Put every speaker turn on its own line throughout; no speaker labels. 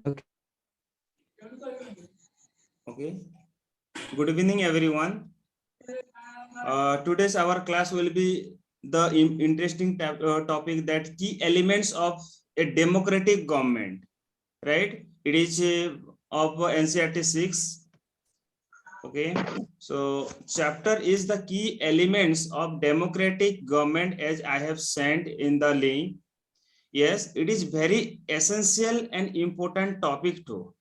Okay.
Okay. Good evening, everyone. Today's our class will be the interesting topic that key elements of a democratic government. Right? It is of NCERT 6. Okay. So chapter is the key elements of democratic government as I have sent in the link. Yes, it is very essential and important topic too.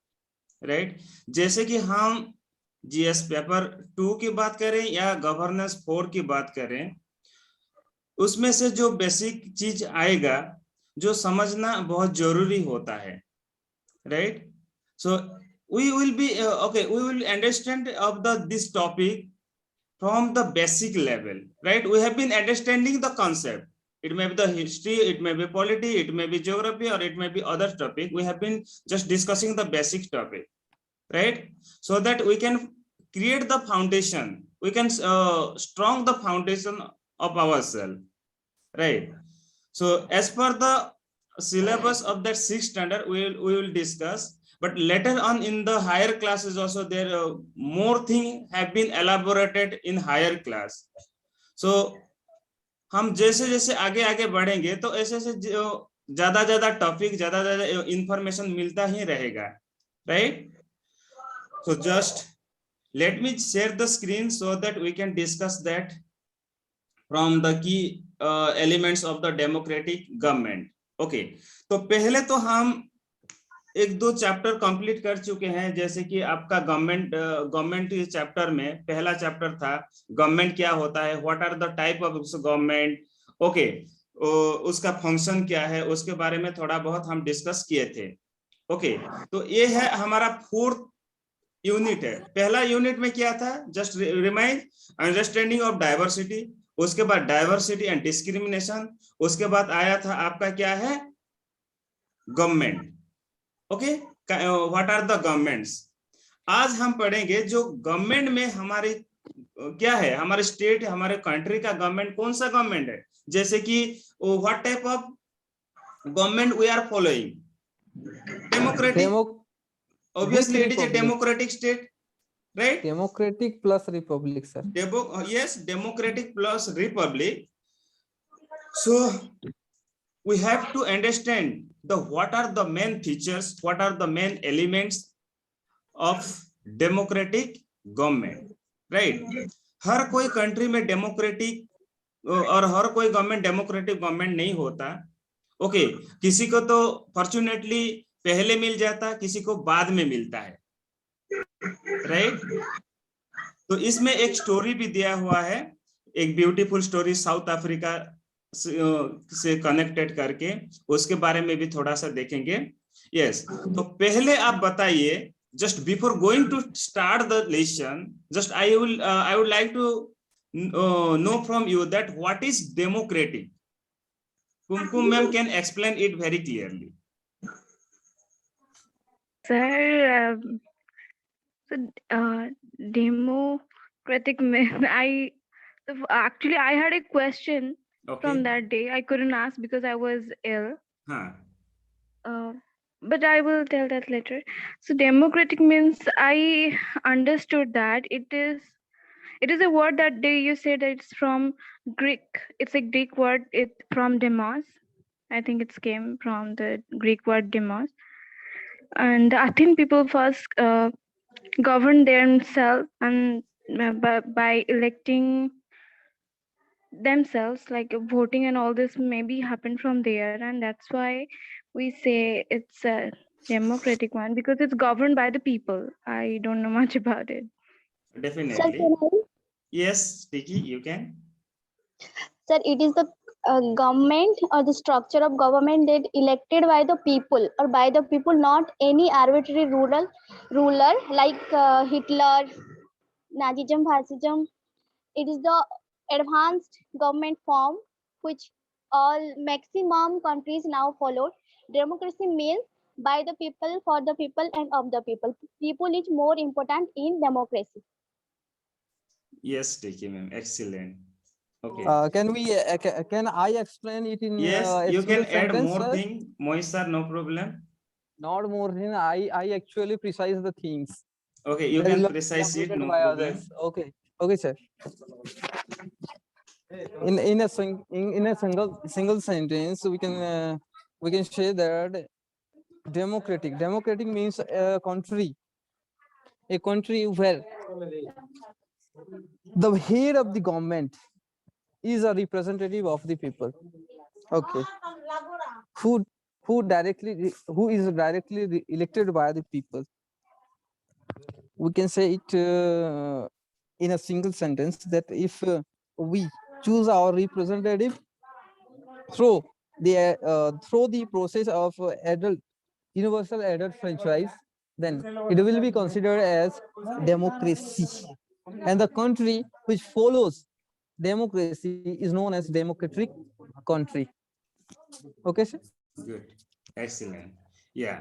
Right जैसे कि हम GS paper 2 की बात करें या governance 4 की बात करें, उसमें से जो बेसिक चीज आएगा जो समझना बहुत जरूरी होता है, right? So we will be okay, we will understand of the this topic from the basic level, right? We have been understanding the concept. It may be the history, it may be polity, it may be geography, or it may be other topic. We have been just discussing the basic topic, right? So that we can create the foundation, we can strong the foundation of ourselves, right? So as per the syllabus of that 6th standard, we will discuss, but later on in the higher classes also there more thing have been elaborated in higher class. So हम जैसे जैसे आगे आगे बढ़ेंगे तो ऐसे ऐसे ज्यादा ज्यादा टॉपिक, ज्यादा ज्यादा इंफॉर्मेशन मिलता ही रहेगा, right? So just let me share the screen so that we can discuss that from the key elements of the democratic government. Okay, तो पहले तो हम एक दो चैप्टर कंप्लीट कर चुके हैं, जैसे कि आपका गवर्नमेंट चैप्टर में पहला चैप्टर था गवर्नमेंट क्या होता है, what are the type of government, okay, उसका फंक्शन क्या है, उसके बारे में थोड़ा बहुत हम डिस्कस किए थे. ओके, तो ये है हमारा 4th यूनिट है. पहला यूनिट में क्या था, just remind, understanding of diversity, उसके बाद डाइवर्सिटी एंड डिस्क्रिमिनेशन, उसके बाद आया था आपका क्या है, government. Okay, what are the governments. आज हम पढ़ेंगे जो गवर्नमेंट में हमारे क्या है, हमारे स्टेट, हमारे कंट्री का गवर्नमेंट कौन सा गवर्नमेंट है, जैसे कि what type of government we are following. Democratic, obviously it is a democratic state, right?
Democratic plus republic, sir.
Yes, democratic plus republic. So we have to understand the what are the main features, what are the main elements of democratic government, right? हर कोई country में democratic और हर कोई government democratic government नहीं होता. Okay, किसी को तो fortunately पहले मिल जाता, किसी को बाद में मिलता है, राइट? तो इसमें एक स्टोरी भी दिया हुआ है, एक ब्यूटीफुल स्टोरी साउथ अफ्रीका से कनेक्टेड करके, उसके बारे में भी थोड़ा सा देखेंगे. यस, तो पहले आप बताइए, just before going to start the lesson, just I would like to know from you that what is democratic. Kumkum ma'am can explain it very clearly.
Sir, democratic mean actually I had a question from that day. I couldn't ask because I was ill. But I will tell that later. So democratic means I understood that it is a word that day you said that it's from Greek. It's a Greek word. It's from demos. I think it came from the Greek word demos. And I think people first govern themselves and by electing themselves, like voting and all this maybe happened from there, and that's why we say it's a democratic one because it's governed by the people. I don't know much about it.
Definitely. Yes, Vicky, you can.
Sir, it is the government or the structure of government that elected by the people or by the people, not any arbitrary ruler like Hitler, Nazism, fascism. It is the advanced government form which all maximum countries now follow. Democracy means by the people, for the people, and of the people. People is more important in democracy.
Yes, Vicky ma'am, excellent. Okay.
Can I explain it in
yes, you can add
sentence,
more
sir?
thing, Moise sir, no problem.
Not more than I actually precise the things.
Okay, you
That is
can
not
precise it,
elaborated
no
by
problem.
others. Okay, sir. In a single sentence, we can say that democratic means a country where the head of the government is a representative of the people. Okay, who is directly elected by the people. We can say it in a single sentence that if we choose our representative through the process of universal adult franchise, then it will be considered as democracy, and the country which follows democracy is known as democratic country. Okay, sir?
Good, excellent. Yeah,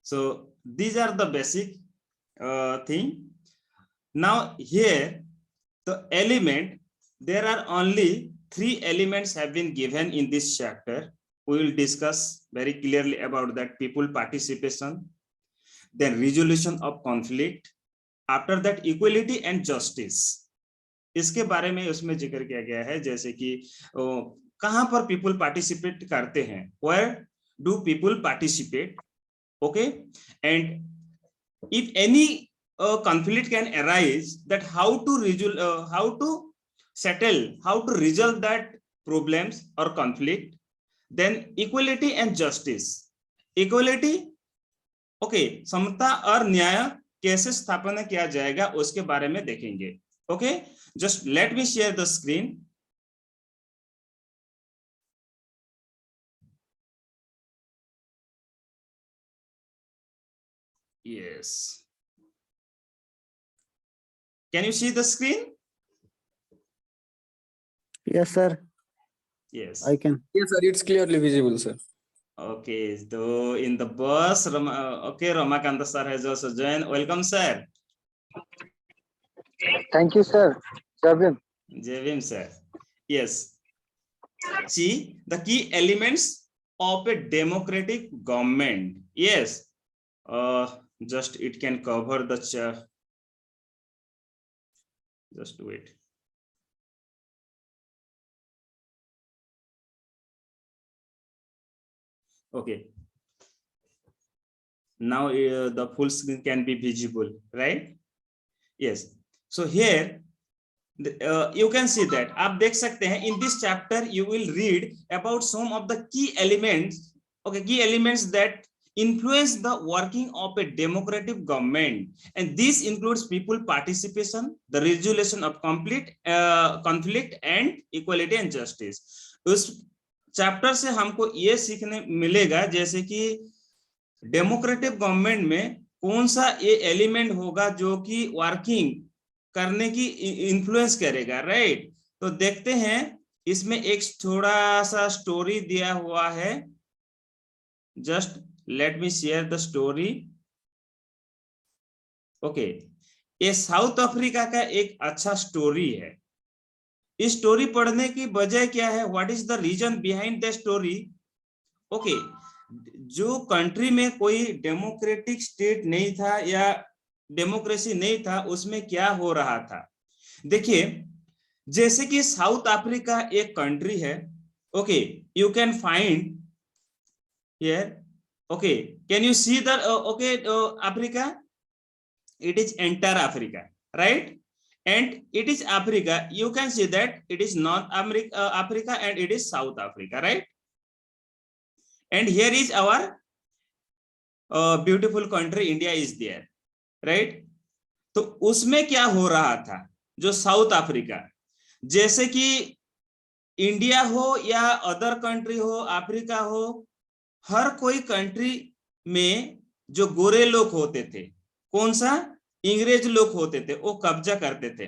so these are the basic thing. Now here the element, there are only 3 elements have been given in this chapter. We will discuss very clearly about that: people participation, then resolution of conflict, after that equality and justice. इसके बारे में उसमें जिक्र किया गया है, जैसे कि कहां पर पीपल पार्टिसिपेट करते हैं, where do people participate, okay, and if any conflict can arise, that how to settle, how to resolve that problems or conflict. Then equality and justice. Equality, okay, समता और न्याय कैसे स्थापना किया जाएगा उसके बारे में देखेंगे. Okay, just let me share the screen. Yes. Can you see the screen?
Yes, sir.
Yes.
I can.
Yes, sir. It's clearly visible, sir.
Okay, so in the bus, okay, Ramakanta sir has also joined. Welcome, sir.
Thank you, sir. Javin.
Jevim, sir. Yes. See, the key elements of a democratic government. Yes. Just it can cover the just wait. Okay. Now the full screen can be visible, right? Yes. So here you can see that आप देख सकते हैं, in this chapter you will read about some of the key elements, okay, key elements that influence the working of a democratic government, and this includes people participation, the resolution of conflict and equality and justice. उस chapter से हमको ये सीखने मिलेगा जैसे कि democratic government में कौन सा ये एलिमेंट होगा जो कि वर्किंग करने की इन्फ्लुएंस करेगा, राइट. तो देखते हैं, इसमें एक थोड़ा सा स्टोरी दिया हुआ है. Just let me share the story. Okay, ये साउथ अफ्रीका का एक अच्छा स्टोरी है. इस स्टोरी पढ़ने की वजह क्या है, what is the reason behind the story. Okay, जो कंट्री में कोई डेमोक्रेटिक स्टेट नहीं था या डेमोक्रेसी नहीं था, उसमें क्या हो रहा था. देखिए, जैसे कि साउथ अफ्रीका एक कंट्री है. Okay, you can find here. Okay, can you see the okay Africa, it is entire Africa, right, and it is Africa. You can see that it is North America, Africa, and it is South Africa, right, and here is our beautiful country India is there, right. तो उसमें क्या हो रहा था, जो south Africa, जैसे कि India हो या अदर कंट्री हो, अफ्रीका हो, हर कोई कंट्री में जो गोरे लोग होते थे, कौन सा, अंग्रेज लोग होते थे, वो कब्जा करते थे.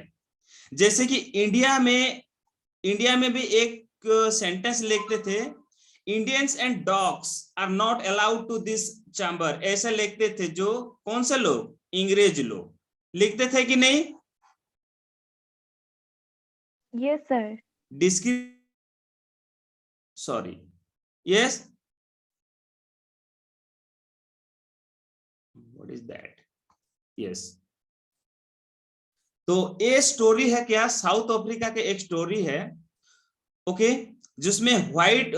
जैसे कि इंडिया में भी एक सेंटेंस लिखते थे, Indians and dogs are not allowed to this chamber, ऐसा लिखते थे. जो कौन से लोग, अंग्रेज लोग लिखते थे कि नहीं.
Yes, sir.
Sorry, yes, what is that, yes. तो ये स्टोरी है क्या, साउथ अफ्रीका के एक स्टोरी है, ओके, जिसमें व्हाइट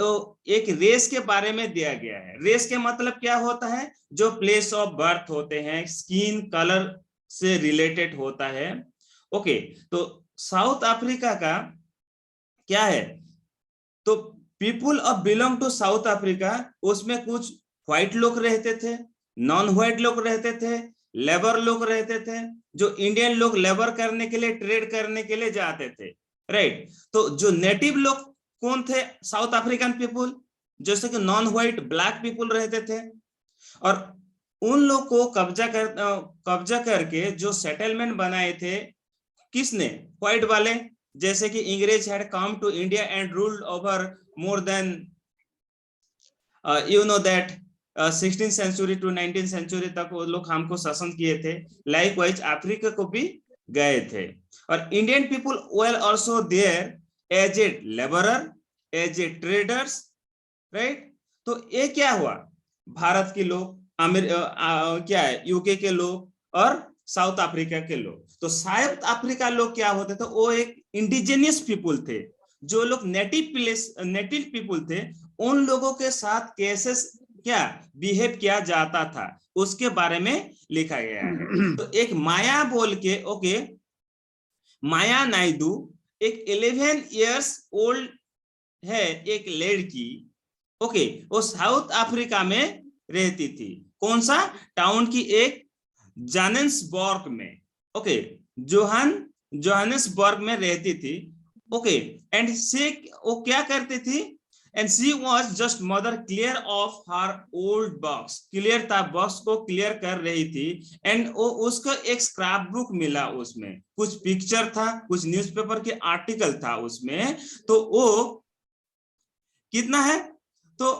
एक रेस के बारे में दिया गया है। रेस के मतलब क्या होता है, जो प्लेस ऑफ बर्थ होते हैं, स्किन कलर से रिलेटेड होता है, ओके। तो साउथ अफ्रीका का क्या है, तो people of belong to South Africa, उसमें कुछ व्हाइट लोग रहते थे, नॉन व्हाइट लोग रहते थे, लेबर लोग रहते थे, जो इंडियन लोग लेबर करने के लिए, ट्रेड करने के लिए जाते थे, राइट। तो जो नेटिव लोग कौन थे, साउथ अफ्रीकन पीपुल, जैसे कि नॉन व्हाइट ब्लैक पीपुल रहते थे, और उन लोग को कब्जा करके जो सेटलमेंट बनाए थे, किसने, व्हाइट वाले, जैसे कि अंग्रेज had come to India and ruled over more than you know that 16th century to 19th century तक वो लोग हमको शासन किए थे। लाइकवाइज अफ्रीका को भी गए थे, और Indian people were also there as a labourer, as a traders, right. तो ये क्या हुआ, भारत के लोग, क्या है, यूके के लोग और साउथ अफ्रीका के लोग। तो साउथ अफ्रीका लोग क्या होते थे, वो एक इंडिजिनियस पीपुल थे, जो लोग नेटिव पीपुल थे, उन लोगों के साथ कैसे क्या बिहेव किया जाता था, उसके बारे में लिखा गया है। तो एक माया बोल के, ओके, माया नायडू एक 11 years ओल्ड है, एक लड़की, ओके, वो साउथ अफ्रीका में रहती थी। कौन सा टाउन की, एक जोहान्सबर्ग में, ओके, जोहान्सबर्ग में रहती थी, ओके। एंड से वो क्या करती थी, and she was just mother clear of her old box, clear था, बॉक्स को क्लियर कर रही थी, एंड वो उसको एक स्क्रैप बुक मिला, उसमें कुछ पिक्चर था, कुछ न्यूज़पेपर के आर्टिकल था उसमें। तो वो कितना है, तो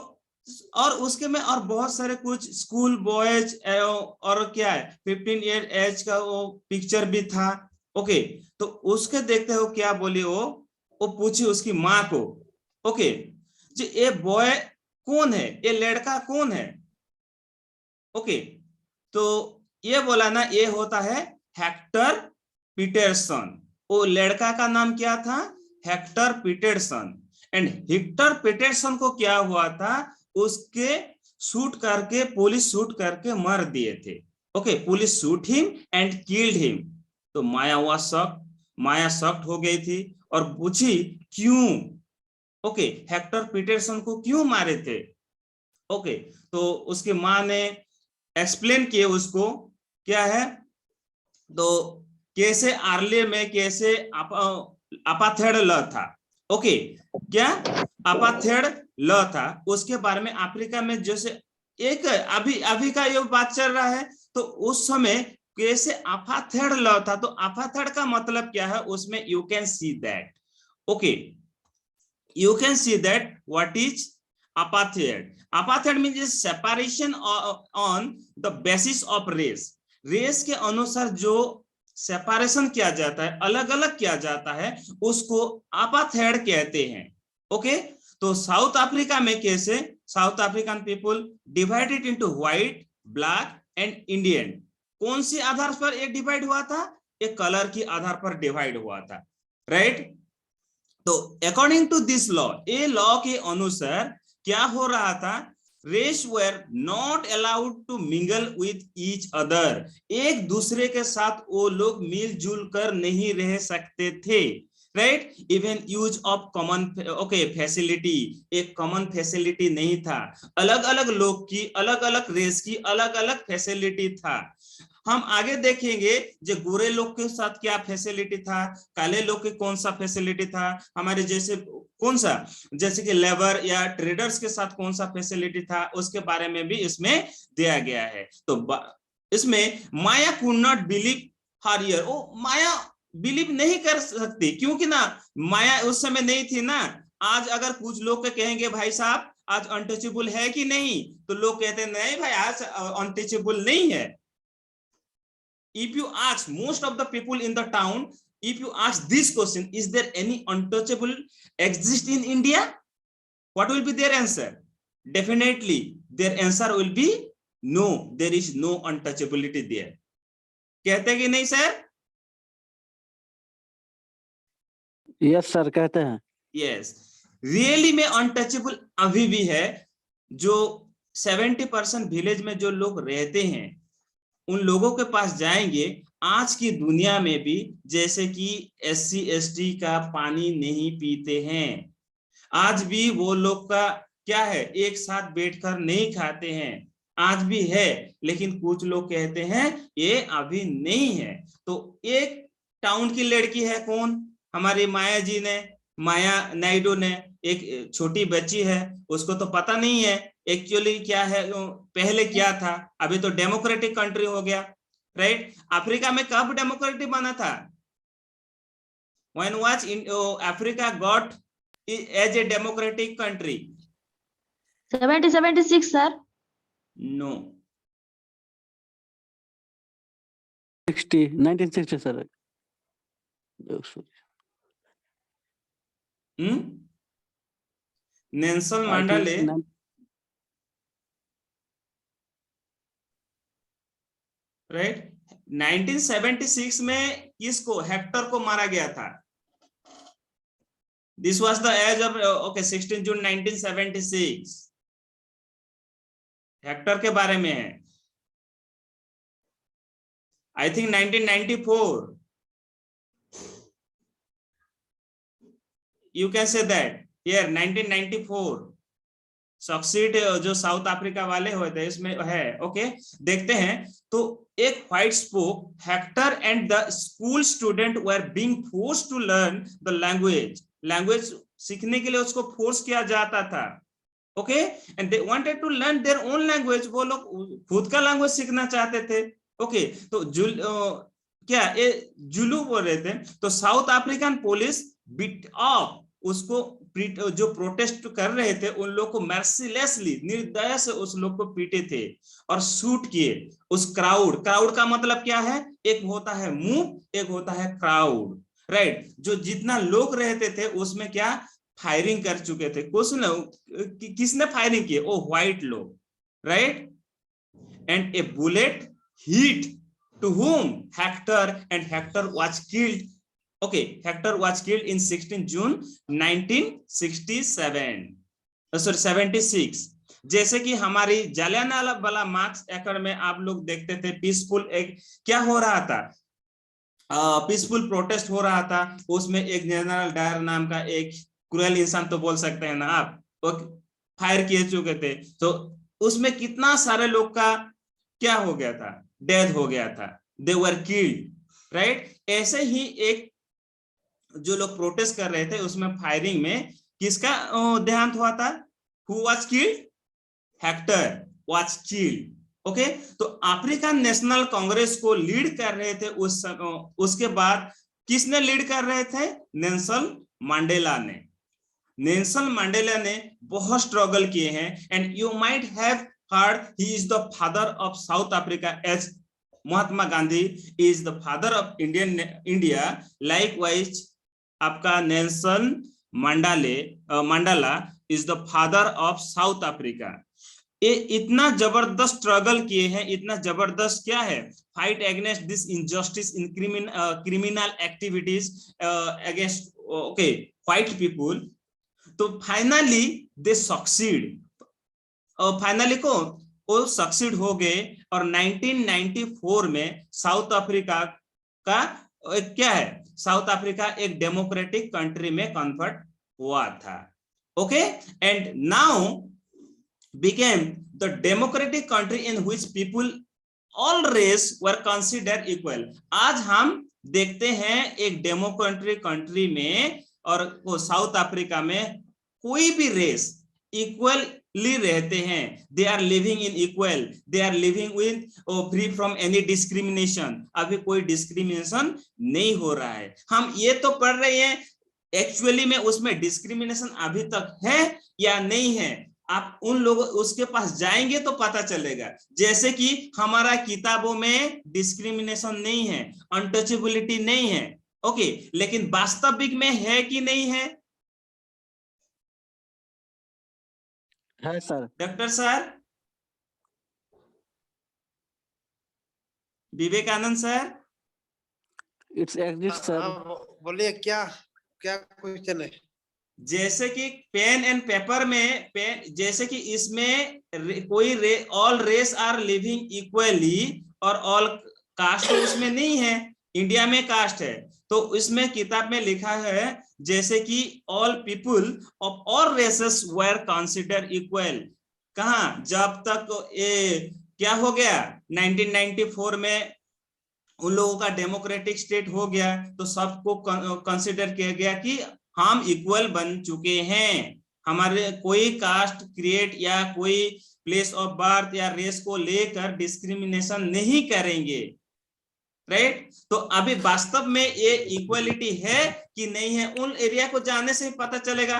और उसके में और बहुत सारे कुछ स्कूल बॉयज और क्या है 15 year एज का वो पिक्चर भी था, ओके। तो उसके देखते हो क्या बोली, वो पूछी उसकी माँ को, ओके, जी ये बॉय कौन है, ये लड़का कौन है, ओके। तो ये बोला ना, ये होता है हेक्टर पीटरसन। वो लड़का का नाम क्या था, Hector Peterson. And Hector Peterson को क्या हुआ था, उसके शूट करके, पुलिस शूट करके मर दिए थे, okay, police shoot him and killed him. तो माया शॉक्ड हो गई थी और पूछी क्यों, ओके, हेक्टर पीटरसन को क्यों मारे थे, ओके। तो उसकी माँ ने एक्सप्लेन किए उसको, क्या है, तो कैसे आर्ले में कैसे अपाथेड ल था, ओके, क्या अपाथेड ल था, उसके बारे में अफ्रीका में जैसे एक अभी का ये बात चल रहा है, तो उस समय कैसे अपाथेड ल था। तो अपाथेड का मतलब क्या है, उसमें you can see that, okay, you can see that what is apartheid. Apartheid means separation on the basis of race. Race के अनुसार जो सेपरेशन किया जाता है, अलग अलग किया जाता है, उसको अपाथेड कहते हैं, ओके। तो साउथ अफ्रीका में कैसे south African people divided into white, black and Indian. कौन सी आधार पर ये डिवाइड हुआ था, ये कलर की आधार पर डिवाइड हुआ था, राइट। तो अकॉर्डिंग टू दिस लॉ, ये लॉ के अनुसार क्या हो रहा था, race were not allowed to mingle with each other. एक दूसरे के साथ वो लोग मिलजुल कर नहीं रह सकते थे, right. Even use of common, okay, facility, एक कॉमन फैसिलिटी नहीं था, अलग अलग लोग की, अलग अलग रेस की अलग अलग फैसिलिटी था। हम आगे देखेंगे जो गोरे लोग के साथ क्या फैसिलिटी था, काले लोग के कौन सा फैसिलिटी था, हमारे जैसे कौन सा, जैसे कि लेबर या ट्रेडर्स के साथ कौन सा फैसिलिटी था, उसके बारे में भी इसमें दिया गया है। तो इसमें Maya could not believe her ear, ओ माया बिलीव नहीं कर सकती, क्योंकि ना माया उस समय नहीं थी ना। आज अगर कुछ लोग के कहेंगे भाई साहब आज अनटचेबल है कि नहीं, तो लोग कहते हैं नहीं भाई आज अनटचेबल नहीं है। If you ask most of the people in the town, if you ask this question, is there any untouchable exist in India? What will be their answer? Definitely, their answer will be no, there is no untouchability there. कहते कि नहीं sir?
Yes sir कहते हैं।
Yes, really में untouchable अभी भी है। जो 70% विलेज में जो लोग रहते हैं, उन लोगों के पास जाएंगे, आज की दुनिया में भी जैसे कि SC ST का पानी नहीं पीते हैं, आज भी वो लोग का क्या है, एक साथ बैठकर नहीं खाते हैं, आज भी है। लेकिन कुछ लोग कहते हैं ये अभी नहीं है। तो एक टाउन की लड़की है, कौन, हमारी माया जी ने, माया नायडू ने, एक छोटी बच्ची है, उसको तो पता नहीं है एक्चुअली क्या है, पहले क्या था। अभी तो डेमोक्रेटिक कंट्री हो गया, राइट? अफ्रीका में कब डेमोक्रेटिक बना था? When was Africa got as a democratic country?
1776 sir.
No.
1960 sir.
Nelson Mandela, right? 1976 में किसको, हेक्टर को मारा गया था। This was the age of 16 June 1976। Hector के बारे में है। I think 1994, you can say that here 1994 succeed जो साउथ अफ्रीका वाले हुए थे इसमें है। ओके, देखते हैं। तो एक white spoke Hector and the school student were being forced to learn the language सीखने के लिए उसको फोर्स किया जाता था। Okay, and they wanted to learn their own language, वो लोग खुद का लैंग्वेज सीखना चाहते थे। ओके, तो क्या ये जुलू बोल रहे थे। तो South African police beat up उसको, जो प्रोटेस्ट कर रहे थे उन लोग को मर्सीलेसली, निर्दय से उस लोग को पीटे थे और शूट किए। उस क्राउड का मतलब क्या है, एक होता है मूव, एक होता है क्राउड, राइट? जो जितना लोग रहते थे उसमें क्या फायरिंग कर चुके थे। किसने फायरिंग किए? ओ व्हाइट लोग, right? And A bullet hit to whom? Hector, and Hector was killed. Okay, Hector was killed in 16 June 1967, sorry 76। जैसे कि हमारी जालियांवाला बाग एकड़ में आप लोग देखते थे पीसफुल एक क्या हो रहा था, पीसफुल प्रोटेस्ट हो रहा था। उसमें एक जनरल डायर नाम का एक क्रूएल इंसान तो बोल सकते हैं ना आप, वो फायर किए चुके थे। तो उसमें कितना सारे लोग का क्या हो गया था, डेथ हो गया था, दे वर किल्ड, राइट? ऐसे ही एक जो लोग प्रोटेस्ट कर रहे थे उसमें फायरिंग में किसका देहांत हुआ था? Who was killed? Hector was killed. Okay, तो अफ्रीकन नेशनल कांग्रेस को लीड कर रहे थे उसके बाद किसने लीड कर रहे थे? नेल्सन मंडेला ने। नेल्सन मंडेला ने बहुत स्ट्रगल किए हैं, and you might have heard he is the father of South Africa as Mahatma Gandhi is the father of India। Likewise आपका Nelson Mandela is the father of South Africa। ये इतना जबरदस्त struggle किए हैं, इतना जबरदस्त क्या है, fight against this injustice in criminal activities against okay white people. तो फाइनली दे सक्सीड, फाइनली को वो सक्सीड हो गए, और 1994 में साउथ अफ्रीका का क्या है, साउथ अफ्रीका एक डेमोक्रेटिक कंट्री में कन्वर्ट हुआ था। Okay, and now became the democratic country in which people all race were considered equal। आज हम देखते हैं एक डेमोक्रेटिक कंट्री में और साउथ अफ्रीका में कोई भी रेस इक्वली रहते हैं। They are living in equal, they are living with free from any discrimination. अभी कोई डिस्क्रिमिनेशन नहीं हो रहा है। हम ये तो पढ़ रहे हैं एक्चुअली में उसमें डिस्क्रिमिनेशन अभी तक है या नहीं है। आप उन लोगों उसके पास जाएंगे तो पता चलेगा। जैसे कि हमारा किताबों में डिस्क्रिमिनेशन नहीं है, अनटचेबिलिटी नहीं है, ओके, लेकिन वास्तविक में है कि नहीं है?
है sir.
Doctor sir Vivekananda sir,
it's exist sir.
बोलिए क्या क्या क्वेश्चन है?
जैसे कि पेन एंड पेपर में जैसे कि इसमें all race are living equally और ऑल कास्ट तो उसमें नहीं है, इंडिया में कास्ट है। तो इसमें किताब में लिखा है जैसे कि all people of all races were consider equal. कहाँ? जब तक ये क्या हो गया 1994 में उन लोगों का डेमोक्रेटिक स्टेट हो गया तो सबको कंसिडर किया गया कि हम इक्वल बन चुके हैं, हमारे कोई कास्ट क्रिएट या कोई प्लेस ऑफ बर्थ या रेस को लेकर डिस्क्रिमिनेशन नहीं करेंगे, राइट। तो अभी वास्तव में ये इक्वलिटी है कि नहीं है, उन एरिया को जानने से ही पता चलेगा।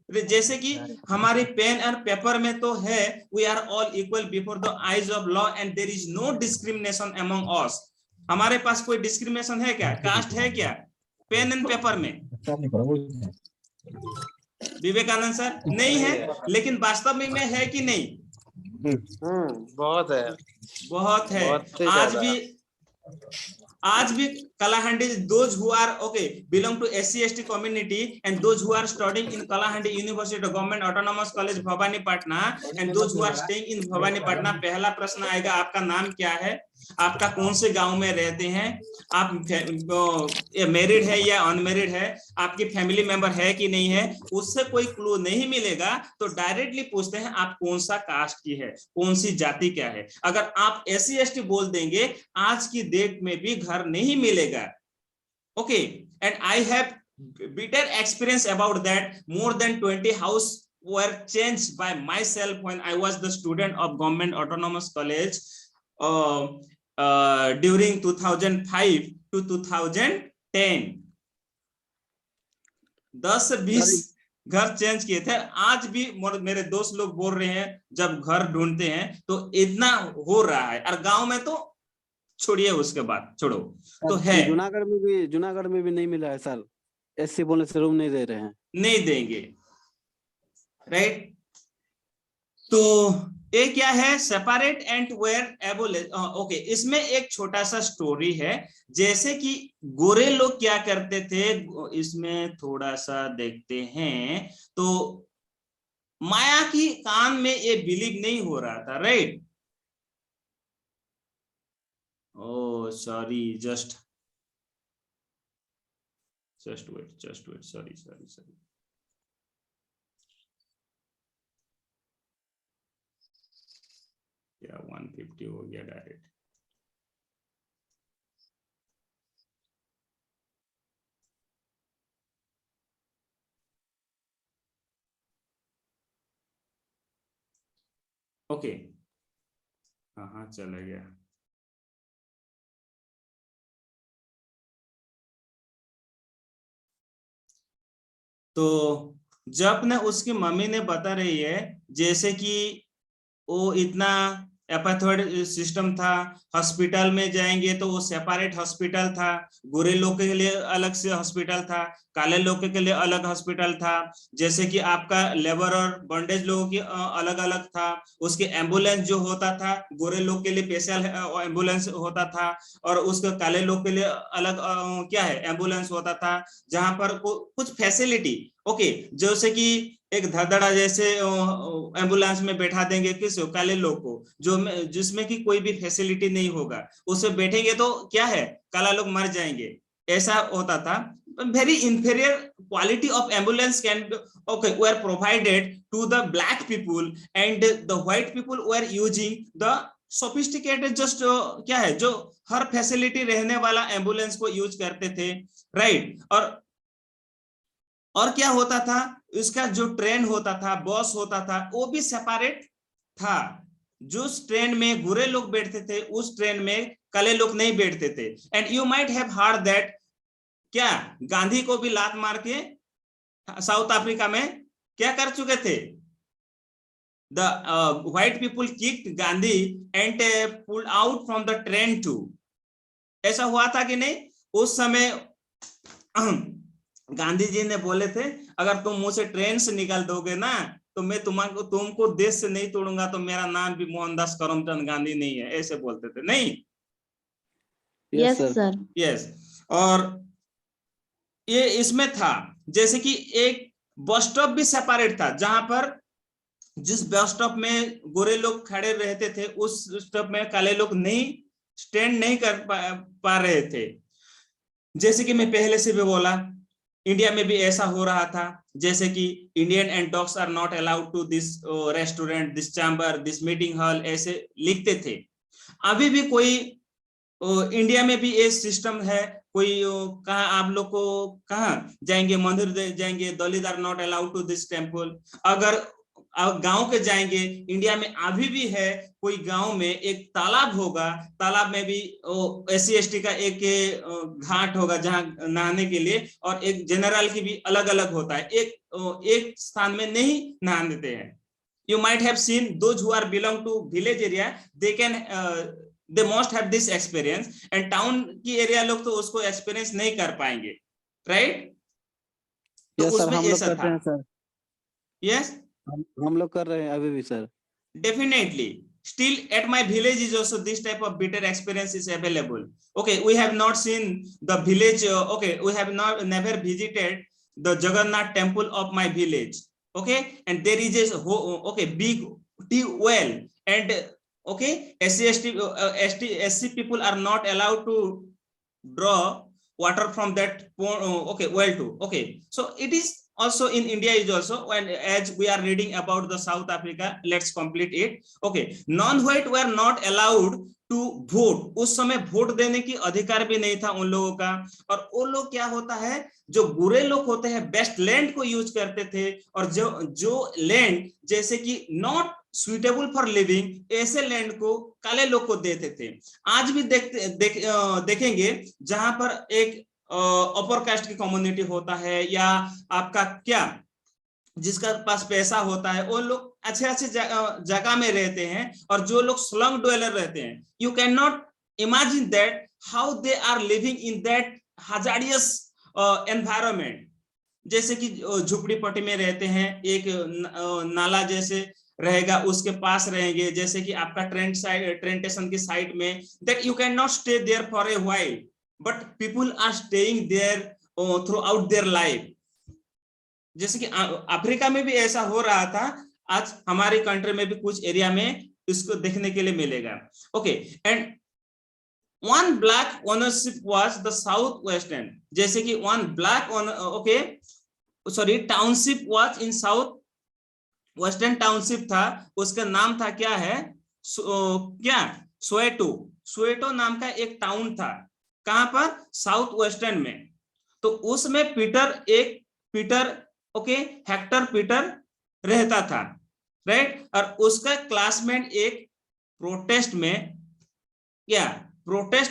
जैसे कि हमारे पेन और पेपर में तो है we are all equal before the eyes of law and there is no discrimination among us. हमारे पास कोई डिस्क्रिमिनेशन है क्या? कास्ट है क्या पेन एंड पेपर में? विवेकानंद सर नहीं है, लेकिन वास्तव में है कि नहीं?
बहुत है,
बहुत है।
बहुत ही
आज भी Kalahandi, those who are belong to SC/ST community and those who are studying in Kalahandi University Government Autonomous College Bhabanipatna and those who are staying in Bhabanipatna, पहला प्रश्न आएगा आपका नाम क्या है, आपका कौन से गांव में रहते हैं, आप मैरिड है या अनमैरिड है, आपकी फैमिली मेंबर है कि नहीं है, उससे कोई क्लू नहीं मिलेगा। तो डायरेक्टली पूछते हैं आप कौन सा कास्ट की है, कौन सी जाति क्या है। अगर आप SC/ST बोल देंगे आज की डेट में भी घर नहीं मिलेगा। Okay, and I have bitter experience about that. More than 20 house were changed by myself when I was the student of Government Autonomous College during 2005 to 2010. 10 से 20 घर चेंज किए थे। आज भी मेरे दोस्त लोग बोल रहे हैं जब घर ढूंढते हैं तो इतना हो रहा है, और गांव में तो छोड़िए, उसके बाद छोड़ो तो है।
जूनागढ़ में भी नहीं मिला है सर, SC बोलने से रूम नहीं दे रहे हैं,
नहीं देंगे, राइट। तो ये क्या है, separate and were abolish. Okay, इसमें एक छोटा सा स्टोरी है, जैसे कि गोरे लोग क्या करते थे, इसमें थोड़ा सा देखते हैं। तो माया की कान में ये बिलीव नहीं हो रहा था, right. Oh, sorry, just wait, sorry. Yeah, 150 हो गया डायरेक्ट। ओके, हाँ चला गया। तो जब ने उसकी मम्मी ने बता रही है जैसे कि वो इतना एपाथॉइड सिस्टम था, हॉस्पिटल में जाएंगे तो वो सेपरेट हॉस्पिटल था, गोरे लोग के लिए अलग से हॉस्पिटल था, काले लोग के लिए अलग हॉस्पिटल था। जैसे कि आपका लेबर और बॉन्डेज लोगों की अलग अलग था। उसके एम्बुलेंस जो होता था गोरे लोग के लिए स्पेशल एम्बुलेंस होता था, और उसके काले लोग के लिए अलग क्या है एम्बुलेंस होता था, जहां पर कुछ फैसिलिटी जैसे कि एक धड़धड़ा जैसे एम्बुलेंस में बैठा देंगे किस काले लोग को, जो जिसमें कि कोई भी फैसिलिटी नहीं होगा, उसमें बैठेंगे तो क्या है काला लोग मर जाएंगे, ऐसा होता था। Very inferior quality of ambulance were provided to the black people, and the white people were using the sophisticated just क्या है जो हर फैसिलिटी रहने वाला एम्बुलेंस को यूज करते थे, राइट। और क्या होता था, उसका जो ट्रेन होता था, बस होता था, वो भी सेपरेट था। जो ट्रेन में गोरे लोग बैठते थे उस ट्रेन में काले लोग नहीं बैठते थे। And you might have heard that क्या गांधी को भी लात मार के साउथ अफ्रीका में क्या कर चुके थे, the white people kicked Gandhi and pulled out from the train too. ऐसा हुआ था कि नहीं? उस समय गांधी जी ने बोले थे अगर तुम मुझे ट्रेन से निकाल दोगे ना तो मैं तुमको देश से नहीं तोड़ूंगा, तो मेरा नाम भी मोहनदास करमचंद गांधी नहीं है, ऐसे बोलते थे। नहीं,
Yes,
sir.
sir.
यस। और ये इसमें था जैसे कि एक बस स्टॉप भी सेपरेट था, जहां पर जिस बस स्टॉप में गोरे लोग खड़े रहते थे उस स्टॉप में काले लोग नहीं स्टैंड नहीं कर पा रहे थे। जैसे कि मैं पहले से भी बोला, इंडिया में भी ऐसा हो रहा था, जैसे कि Indian and dogs are not allowed to this restaurant, this chamber, this meeting hall, ऐसे लिखते थे। अभी भी कोई इंडिया में भी ये सिस्टम है, कोई कहाँ आप लोग को कहाँ जाएंगे, मंदिर जाएंगे, Dalit are not allowed to this temple. अगर गांव के जाएंगे, इंडिया में अभी भी है, कोई गांव में एक तालाब होगा, तालाब में भी SC/ST का एक घाट होगा जहां नहाने के लिए, और एक जनरल की भी अलग अलग होता है, एक स्थान में नहीं नहाने देते हैं। You might have seen those who are belong to village area, they must have this experience, and town की एरिया लोग तो उसको एक्सपीरियंस नहीं कर पाएंगे, राइट? तो
यस सर,
उसमें
हम लोग
ऐसा
करते हैं
था।
सर।
यस,
हम लोग कर रहे हैं अभी भी sir.
definitely. Still at my village is also this type of bitter experience is available. Okay, we have not seen the village, okay, we have not never visited the Jagannath temple of my village. Okay, and there is a okay big tube well, and okay, SC people are not allowed to draw water from that okay well too. Okay, so it is also in India is also, when as we are reading about the South Africa, let's complete it. Okay, non-white were not allowed to vote. उस समय vote देने की अधिकार भी नहीं था उन लोगों का। और वो लोग क्या होता है, जो बुरे लोग होते हैं बेस्ट लैंड को यूज करते थे, और जो लैंड जैसे कि नॉट सुइटेबल फॉर लिविंग, ऐसे लैंड को काले लोग को देते थे। आज भी देखेंगे जहां पर एक अपर कास्ट की कम्युनिटी होता है, या आपका क्या जिसका पास पैसा होता है, वो लोग अच्छे अच्छे जगह में रहते हैं, और जो लोग स्लम ड्वेलर रहते हैं, you can not imagine that how they are living in that hazardous environment. जैसे कि झुपड़ी पट्टी में रहते हैं, एक नाला जैसे रहेगा उसके पास रहेंगे, जैसे कि आपका ट्रेन स्टेशन की साइड में, that you can not stay there for a while, but people are staying there throughout their life. जैसे कि अफ्रीका में भी ऐसा हो रहा था, आज हमारी कंट्री में भी कुछ एरिया में इसको देखने के लिए मिलेगा। Okay, and one black ownership was the south western, जैसे कि one black okay sorry township was in south western township था, उसका नाम था क्या है, क्या सोवेटो नाम का एक टाउन था। कहां पर? साउथ वेस्टर्न में। तो उसमें पीटर ओके हेक्टर पीटर रहता था, राइट? और उसका क्लासमेट एक प्रोटेस्ट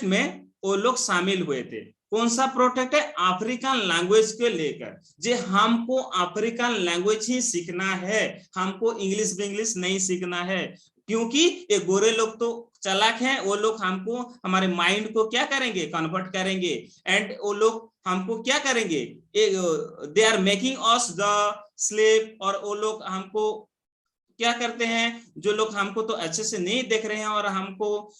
में वो लोग शामिल हुए थे। कौन सा प्रोटेस्ट है? अफ्रीकन लैंग्वेज को लेकर, जे हमको अफ्रीकन लैंग्वेज ही सीखना है, हमको इंग्लिश नहीं सीखना है, क्योंकि ये गोरे लोग तो चालाक हैं, वो लोग हमको हमारे माइंड को क्या करेंगे, कन्वर्ट करेंगे, एंड वो लोग हमको क्या करेंगे, they are making us the slave, और वो लोग हमको क्या करते हैं, जो लोग हमको तो अच्छे से नहीं देख रहे हैं और हमको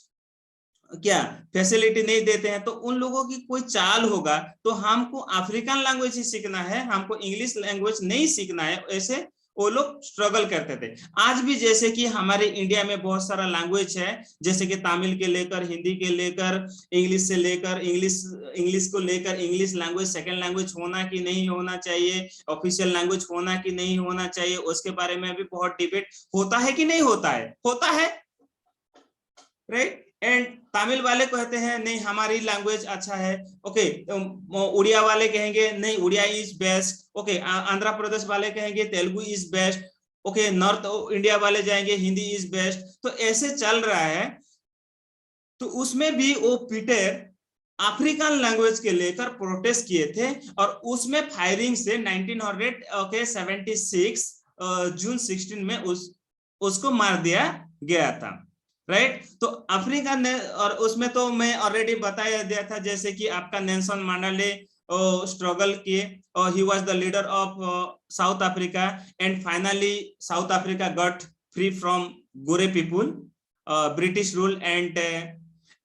क्या फैसिलिटी नहीं देते हैं, तो उन लोगों की कोई चाल होगा, तो हमको अफ्रीकन लैंग्वेज ही सीखना है, हमको इंग्लिश लैंग्वेज नहीं सीखना है, ऐसे वो लोग स्ट्रगल करते थे। आज भी जैसे कि हमारे इंडिया में बहुत सारा लैंग्वेज है, जैसे कि तमिल के लेकर, हिंदी के लेकर, इंग्लिश से लेकर, इंग्लिश को लेकर, इंग्लिश लैंग्वेज सेकंड लैंग्वेज होना कि नहीं होना चाहिए, ऑफिशियल लैंग्वेज होना कि नहीं होना चाहिए, उसके बारे में भी बहुत डिबेट होता है कि नहीं होता है, होता है, राइट? एंड तमिल वाले कहते हैं नहीं हमारी लैंग्वेज अच्छा है, ओके, उड़िया वाले कहेंगे नहीं Odia is best, okay, Andhra Pradesh वाले कहेंगे Telugu is best, okay, north India वाले जाएंगे हिंदी इज बेस्ट। तो ऐसे चल रहा है। तो उसमें भी वो पीटर अफ्रीकन लैंग्वेज के लेकर प्रोटेस्ट किए थे, और उसमें फायरिंग से 1976 जून 16 में उसको मार दिया गया था, राइट? तो अफ्रीका ने, और उसमें तो मैं ऑलरेडी बताया दिया था, जैसे कि आपका नेल्सन मंडेला स्ट्रगल किए, और he was the leader of South Africa, and finally South Africa got free from गोरे people, British rule, and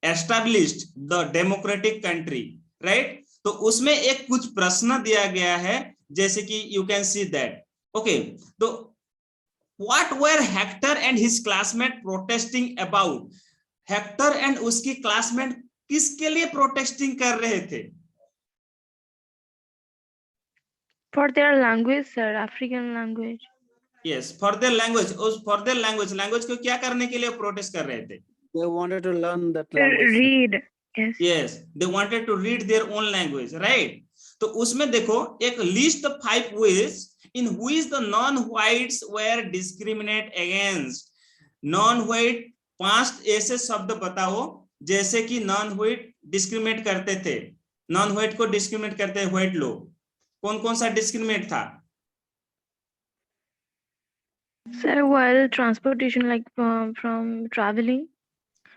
established the democratic country, right? तो उसमें एक कुछ प्रश्न दिया गया है, जैसे कि you can see that. Okay, तो what were Hector and his classmate protesting about? Hector and उसकी classmate किसके लिए protesting कर रहे थे?
For their language, sir, African language.
Yes, for their language. For their language को क्या करने के लिए protest कर रहे थे?
They wanted to learn that language. sir.
Read. Yes.
Yes, they wanted to read their own language, right? तो उसमें देखो एक list of 5 ways in which the non-whites were discriminated against. Non-white 5 ऐसे शब्द बताओ जैसे कि non-white discriminate करते थे, non-white को discriminate करते हैं white लोग. कौन कौन सा discriminate था?
Sir, while transportation, like from traveling.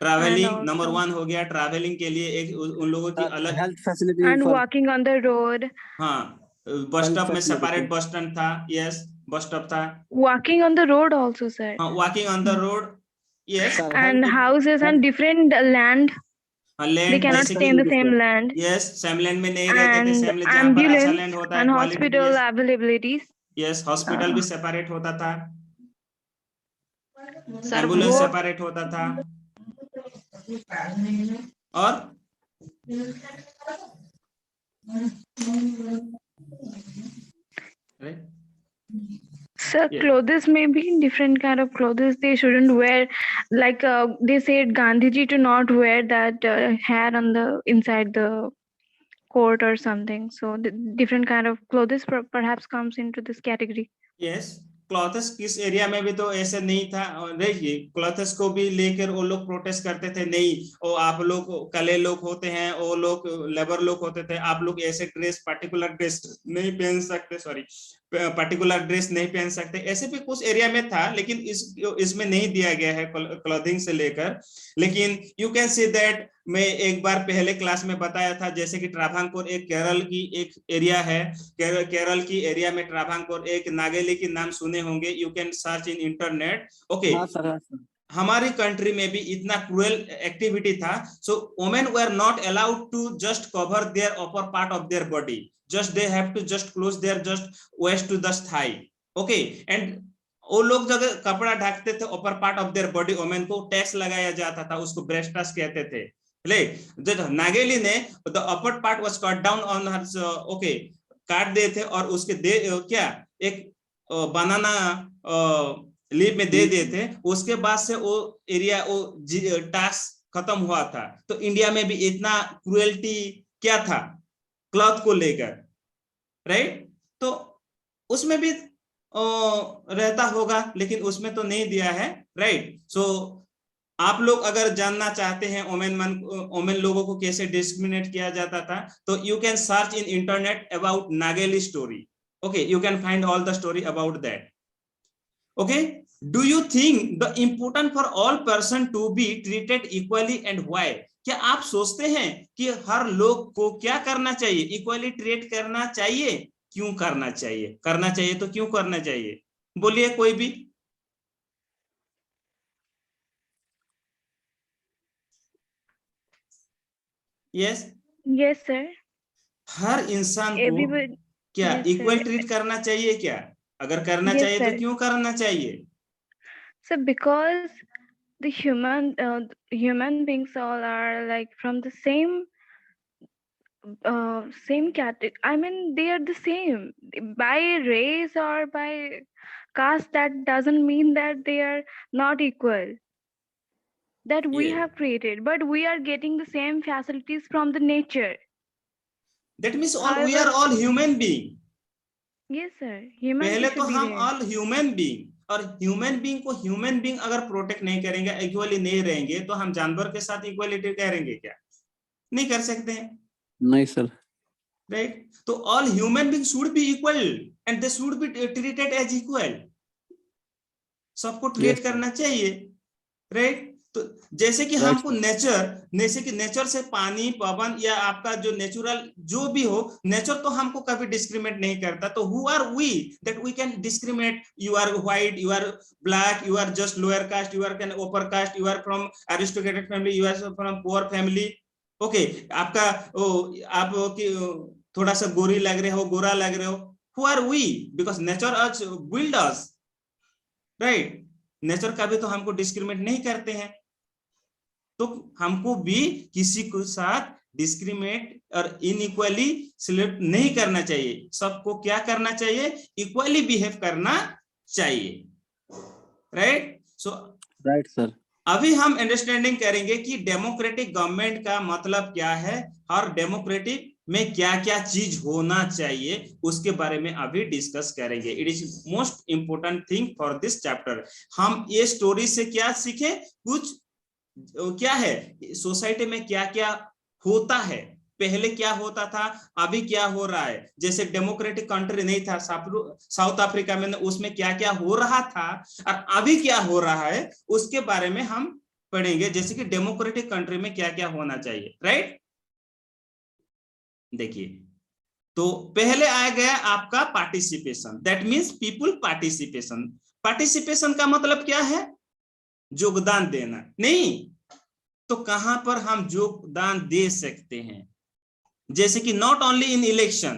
Travelling
And
number
also-
1 हो गया. ट्रैवलिंग के लिए एक उन लोगों की अलग,
Health facility
And
for
walking on the road.
हाँ, बस स्टॉप में
facility.
सेपरेट बस स्टैंड था. यस, बस स्टॉप था.
Walking on the road also, sir.
हाँ, walking on the road. Yes,
Sir,
And
health-
houses and different land. They
land
cannot
जैसे
stay in the
कि
same land.
Yes, same land में नहीं रहते थे.
And
same land जहाँ पर अच्छा
ambulance
लैंड होता है,
and
quality.
hospital availabilities.
Yes, hospital भी सेपरेट होता था,
Sir,
एम्बुलेंस
both
सेपरेट होता था. और right?
Sir,
Yeah.
clothes may be different kind of clothes. They shouldn't wear, like they said Gandhiji to not wear that hair on the inside the coat or something. So the different kind of clothes perhaps comes into this category.
Yes, clothes किस area में भी तो ऐसे नहीं था. और देखिए clothes को भी लेकर वो लोग प्रोटेस्ट करते थे, नहीं वो आप लोग कले लोग होते हैं, वो लोग लेबर लोग होते थे, आप लोग ऐसे ड्रेस पर्टिकुलर ड्रेस नहीं पहन सकते, सॉरी पर्टिकुलर ड्रेस नहीं पहन सकते. ऐसे भी कुछ एरिया में था, लेकिन इसमें नहीं दिया गया है क्लॉथिंग से लेकर. लेकिन यू कैन सी दैट, मैं एक बार पहले क्लास में बताया था, जैसे कि ट्राभांकोर एक केरल की एक एरिया है. केरल की एरिया में ट्राभांकोर एक नागेली की नाम सुने होंगे. You can search in internet. Okay,
हाँ सर, हाँ सर.
हमारी कंट्री में भी इतना क्रूएल एक्टिविटी था. So women were not allowed to just cover their upper part of their body, just they have to just close their just waist to the thigh. Okay, and वो लोग जब कपड़ा ढकते थे upper part of their body, women को tax लगाया जाता था, उसको ब्रेस्टास कहते थे. नागेली ने the upper part was cut down on her. Okay, काट दिए थे और उसके क्या एक बनाना लीव में दे दिए थे. उसके बाद से वो एरिया वो टास्क खत्म हुआ था. तो इंडिया में भी इतना क्रुएल्टी क्या था क्लॉथ को लेकर, राइट? तो उसमें भी रहता होगा, लेकिन उसमें तो नहीं दिया है, राइट? सो आप लोग अगर जानना चाहते हैं ओमेन लोगों को कैसे डिस्क्रिमिनेट किया जाता था, तो you can search in internet about Nangeli story. Okay, you can find all the story about that. Okay, do you think the important for all person to be treated equally and why? क्या आप सोचते हैं कि हर लोग को क्या करना चाहिए, इक्वली ट्रीट करना चाहिए? क्यों करना चाहिए? करना चाहिए तो क्यों करना चाहिए? बोलिए कोई भी. Yes,
Yes, sir.
हर इंसान को
Everybody.
क्या
Yes,
इक्वल
sir.
ट्रीट करना चाहिए क्या? अगर करना
Yes,
चाहिए तो
sir.
क्यों करना चाहिए?
So because the human beings all are like from the same category. I mean, they are the same by race or by caste. That doesn't mean that they are not equal. That we
Yeah.
have created, but we are getting the same facilities from the nature.
That means we are
However-
all human being.
Yes, sir. Human
पहले
should
तो
be
हम
there.
All human being, और human being को human being अगर protect नहीं करेंगे, equally नहीं रहेंगे, तो हम जानवर के साथ इक्वलिटी करेंगे क्या? नहीं कर सकते हैं,
नहीं सर.
राइट? तो all human being should be equal and they should be treated as equal. सबको ट्रीट
Yes, sir.
करना चाहिए, राइट? तो जैसे कि
Right,
हमको नेचर से पानी, पवन या आपका जो नेचुरल जो भी हो, नेचर तो हमको कभी डिस्क्रिमिनेट नहीं करता। तो who are we that we can discriminate? You are white, you are black, you are just lower caste, you are can upper caste, you are from aristocratic family, you are from poor family. Okay, आपका आप थोड़ा सा गोरी लग रहे हो, गोरा लग रहे हो, who are we? Because nature has build us, right? Nature का भी तो हमको डिस्क्रिमिनेट नहीं करते हैं, तो हमको भी किसी के साथ डिस्क्रिमिनेट और इनइक्वली सिलेक्ट नहीं करना चाहिए। सबको क्या करना चाहिए? इक्वली बिहेव करना चाहिए, राइट? सो
right, सर।
अभी हम अंडरस्टैंडिंग करेंगे कि डेमोक्रेटिक गवर्नमेंट का मतलब क्या है और डेमोक्रेटिक में क्या क्या चीज होना चाहिए, उसके बारे में अभी डिस्कस करेंगे। It is most important thing for this chapter. हम ये स्टोरी से क्या सीखे? कुछ क्या है सोसाइटी में क्या क्या होता है, पहले क्या होता था, अभी क्या हो रहा है। जैसे डेमोक्रेटिक कंट्री नहीं था साउथ अफ्रीका में, उसमें क्या क्या हो रहा था और अभी क्या हो रहा है, उसके बारे में हम पढ़ेंगे। जैसे कि डेमोक्रेटिक कंट्री में क्या क्या होना चाहिए, राइट? देखिए, तो पहले आ गया आपका participation, that means people participation. Participation का मतलब क्या है? योगदान देना। नहीं तो कहां पर हम योगदान दे सकते हैं? जैसे कि नॉट ओनली इन इलेक्शन,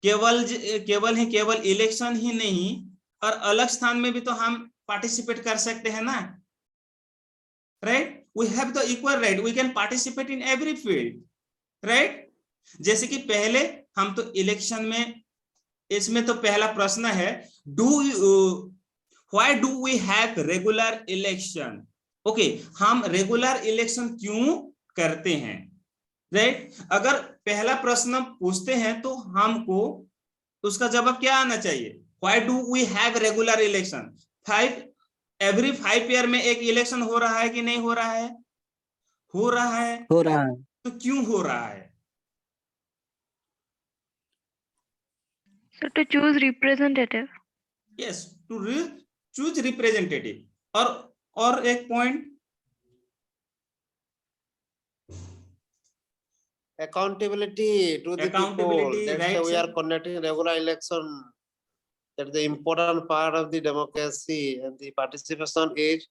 केवल इलेक्शन ही नहीं, और अलग स्थान में भी तो हम पार्टिसिपेट कर सकते हैं ना, right? We have the equal right, we can participate in every field, right? जैसे कि पहले हम तो इलेक्शन में, इसमें तो पहला प्रश्न है, why do we have regular election? Okay, हम रेगुलर इलेक्शन क्यों करते हैं, राइट? अगर पहला प्रश्न पूछते हैं तो हमको उसका जवाब क्या आना चाहिए? Why do we have regular election? Every 5 year में एक इलेक्शन हो रहा है कि नहीं हो रहा है? हो रहा है।
हो रहा है।
तो क्यों हो रहा है?
So to choose representative.
Yes, to choose representative. और एक point,
accountability to the people.
Accountability,
That's
right,
why we
sir?
are conducting regular election. That's the important part of the democracy, and the participation is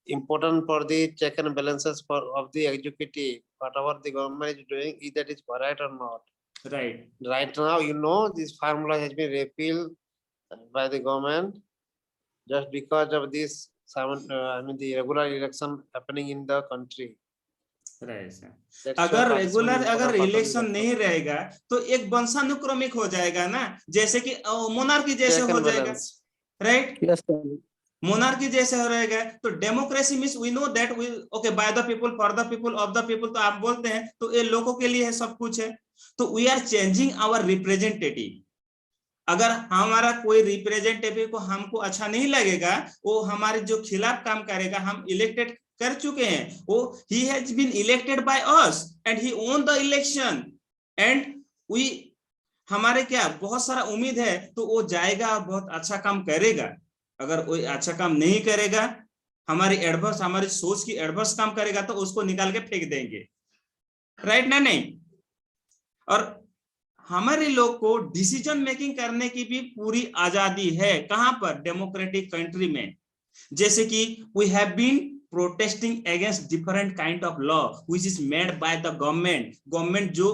important for the check and balances of the executive. Whatever the government is doing, is that is correct or not?
right?
Right now, this formula has been repealed by the government just because of this. The regular election happening in the country.
Right sir.
That's why
अगर
participation is
regular,
important
अगर
part of the
election
election.
नहीं रहेगा तो एक वंशानुक्रमिक हो जाएगा ना, जैसे कि मोनार्की जैसे
Check
हो
and
जाएगा,
balance.
राइट?
Yes, sir.
मोनार्की जैसे हो रहेगा। तो democracy means we know that we okay by the people, for the people, of the people. तो आप बोलते हैं तो ये लोगों के लिए है, सब कुछ है। तो we are changing our representative. अगर हमारा कोई रिप्रेजेंटेटिव को हमको अच्छा नहीं लगेगा, वो हमारे जो खिलाफ काम करेगा, हम इलेक्टेड कर चुके हैं, वो he has been elected by us and he won the election and we, हमारे क्या बहुत सारा उम्मीद है, तो वो जाएगा और बहुत अच्छा काम करेगा। अगर कोई अच्छा काम नहीं करेगा, हमारी एडवर्स, हमारी सोच की एडवर्स काम करेगा, तो उसको निकाल के फेंक देंगे, राइट ना? नहीं। और हमारे लोग को डिसीजन मेकिंग करने की भी पूरी आजादी है। कहां पर? डेमोक्रेटिक कंट्री में। जैसे कि we have been protesting against different kind of law which is made by the government जो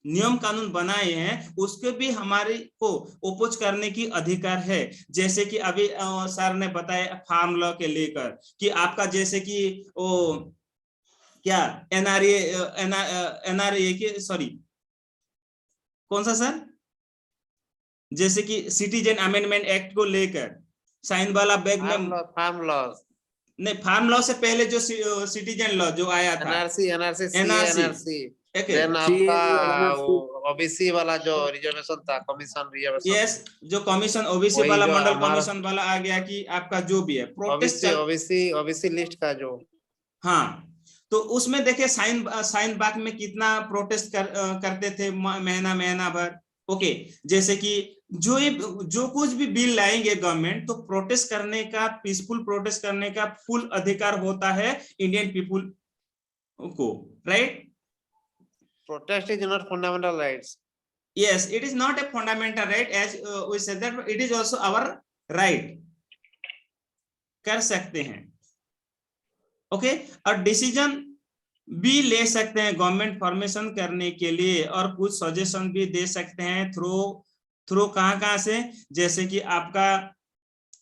नियम कानून बनाए हैं, उसके भी हमारे को ओपोज करने की अधिकार है। जैसे कि अभी सर ने बताया फार्म लॉ के लेकर कि आपका जैसे कि वो क्या एनआरए के, सॉरी कौन सा सर, जैसे कि सिटीजन अमेंडमेंट एक्ट को लेकर साइन वाला बैग में,
Farm laws.
नहीं, फार्म लॉ से पहले जो सिटीजन लॉ जो आया था,
NRC,
Okay.
Then आपका ओबीसी वाला जो रिजर्वेशन था, कमीशन रिजर्वेशन।
यस, जो कमीशन ओबीसी वाला, मंडल कमीशन वाला आ गया कि आपका जो भी है प्रोटेस्ट,
ओबीसी लिस्ट का जो,
हाँ, तो उसमें देखिए साइन बाग में कितना प्रोटेस्ट करते थे महीना भर। ओके जैसे कि जो कुछ भी बिल लाएंगे गवर्नमेंट, तो प्रोटेस्ट करने का, पीसफुल प्रोटेस्ट करने का फुल अधिकार होता है इंडियन पीपुल को, right?
Protest is not fundamental rights.
Yes, it is not a fundamental right, as we said that, but it is also our right. कर सकते हैं, ओके और डिसीजन भी ले सकते हैं गवर्नमेंट फॉर्मेशन करने के लिए, और कुछ सजेशन भी दे सकते हैं थ्रू कहां से, जैसे कि आपका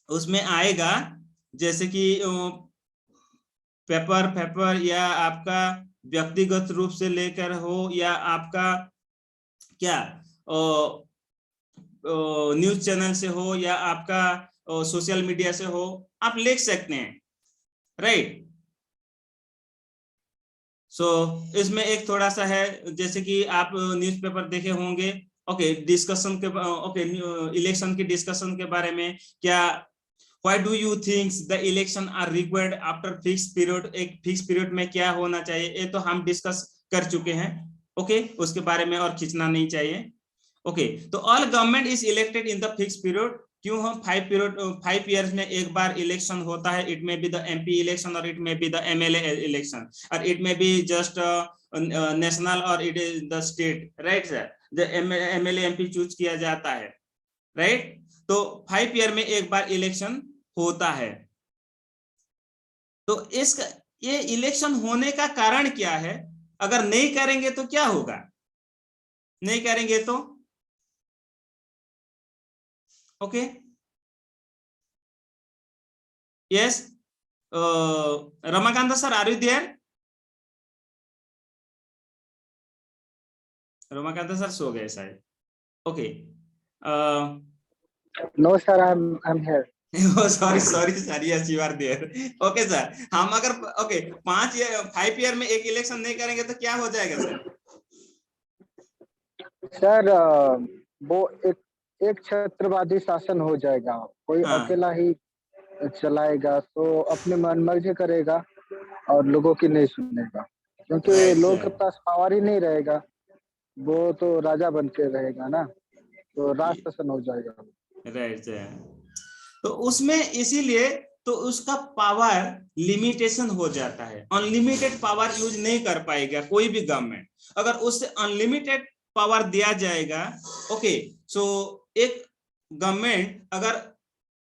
उसमें आएगा, जैसे कि पेपर या आपका व्यक्तिगत रूप से लेकर हो, या आपका क्या न्यूज चैनल से हो, या आपका सोशल मीडिया से हो, आप लिख सकते हैं, राइट? सो इसमें एक थोड़ा सा है, जैसे कि आप न्यूज़पेपर देखे होंगे, ओके डिस्कशन के, ओके इलेक्शन की डिस्कशन के बारे में, क्या why do you think the election are required after fixed period, एक फिक्स पीरियड में क्या होना चाहिए, ये तो हम डिस्कस कर चुके हैं, ओके उसके बारे में और खींचना नहीं चाहिए, ओके तो all government is elected in the fix period, क्यों हम 5 इयर्स में एक बार इलेक्शन होता है, it may be the MP election और it may be the MLA election, और it may be just national और it is the state, right sir? The MLA MP choose किया जाता है, राइट? तो 5 ईयर में एक बार इलेक्शन होता है। तो ये इलेक्शन होने का कारण क्या है? अगर नहीं करेंगे तो क्या होगा? नहीं करेंगे तो okay yes Ramakant sir, are you there? Ramakant sir सो गए शायद, okay
No, sir, I'm here.
Sorry sir, yes you are there, okay sir. हम अगर ओके 5 ईयर में एक इलेक्शन नहीं करेंगे तो क्या हो जाएगा सर?
सर वो एक छत्रवादी शासन हो जाएगा, कोई
हाँ।
अकेला ही चलाएगा, तो अपने मन मर्जी करेगा और लोगों की नहीं सुनेगा, क्योंकि
Right,
लोगों
sir.
के पास पावर ही नहीं रहेगा, वो तो राजा बन के रहेगा ना, तो राज शासन हो जाएगा।
Right sir. तो उसमें इसीलिए तो उसका पावर लिमिटेशन हो जाता है, अनलिमिटेड पावर यूज नहीं कर पाएगा कोई भी गवर्नमेंट। अगर उससे अनलिमिटेड पावर दिया जाएगा, ओके सो एक गवर्नमेंट अगर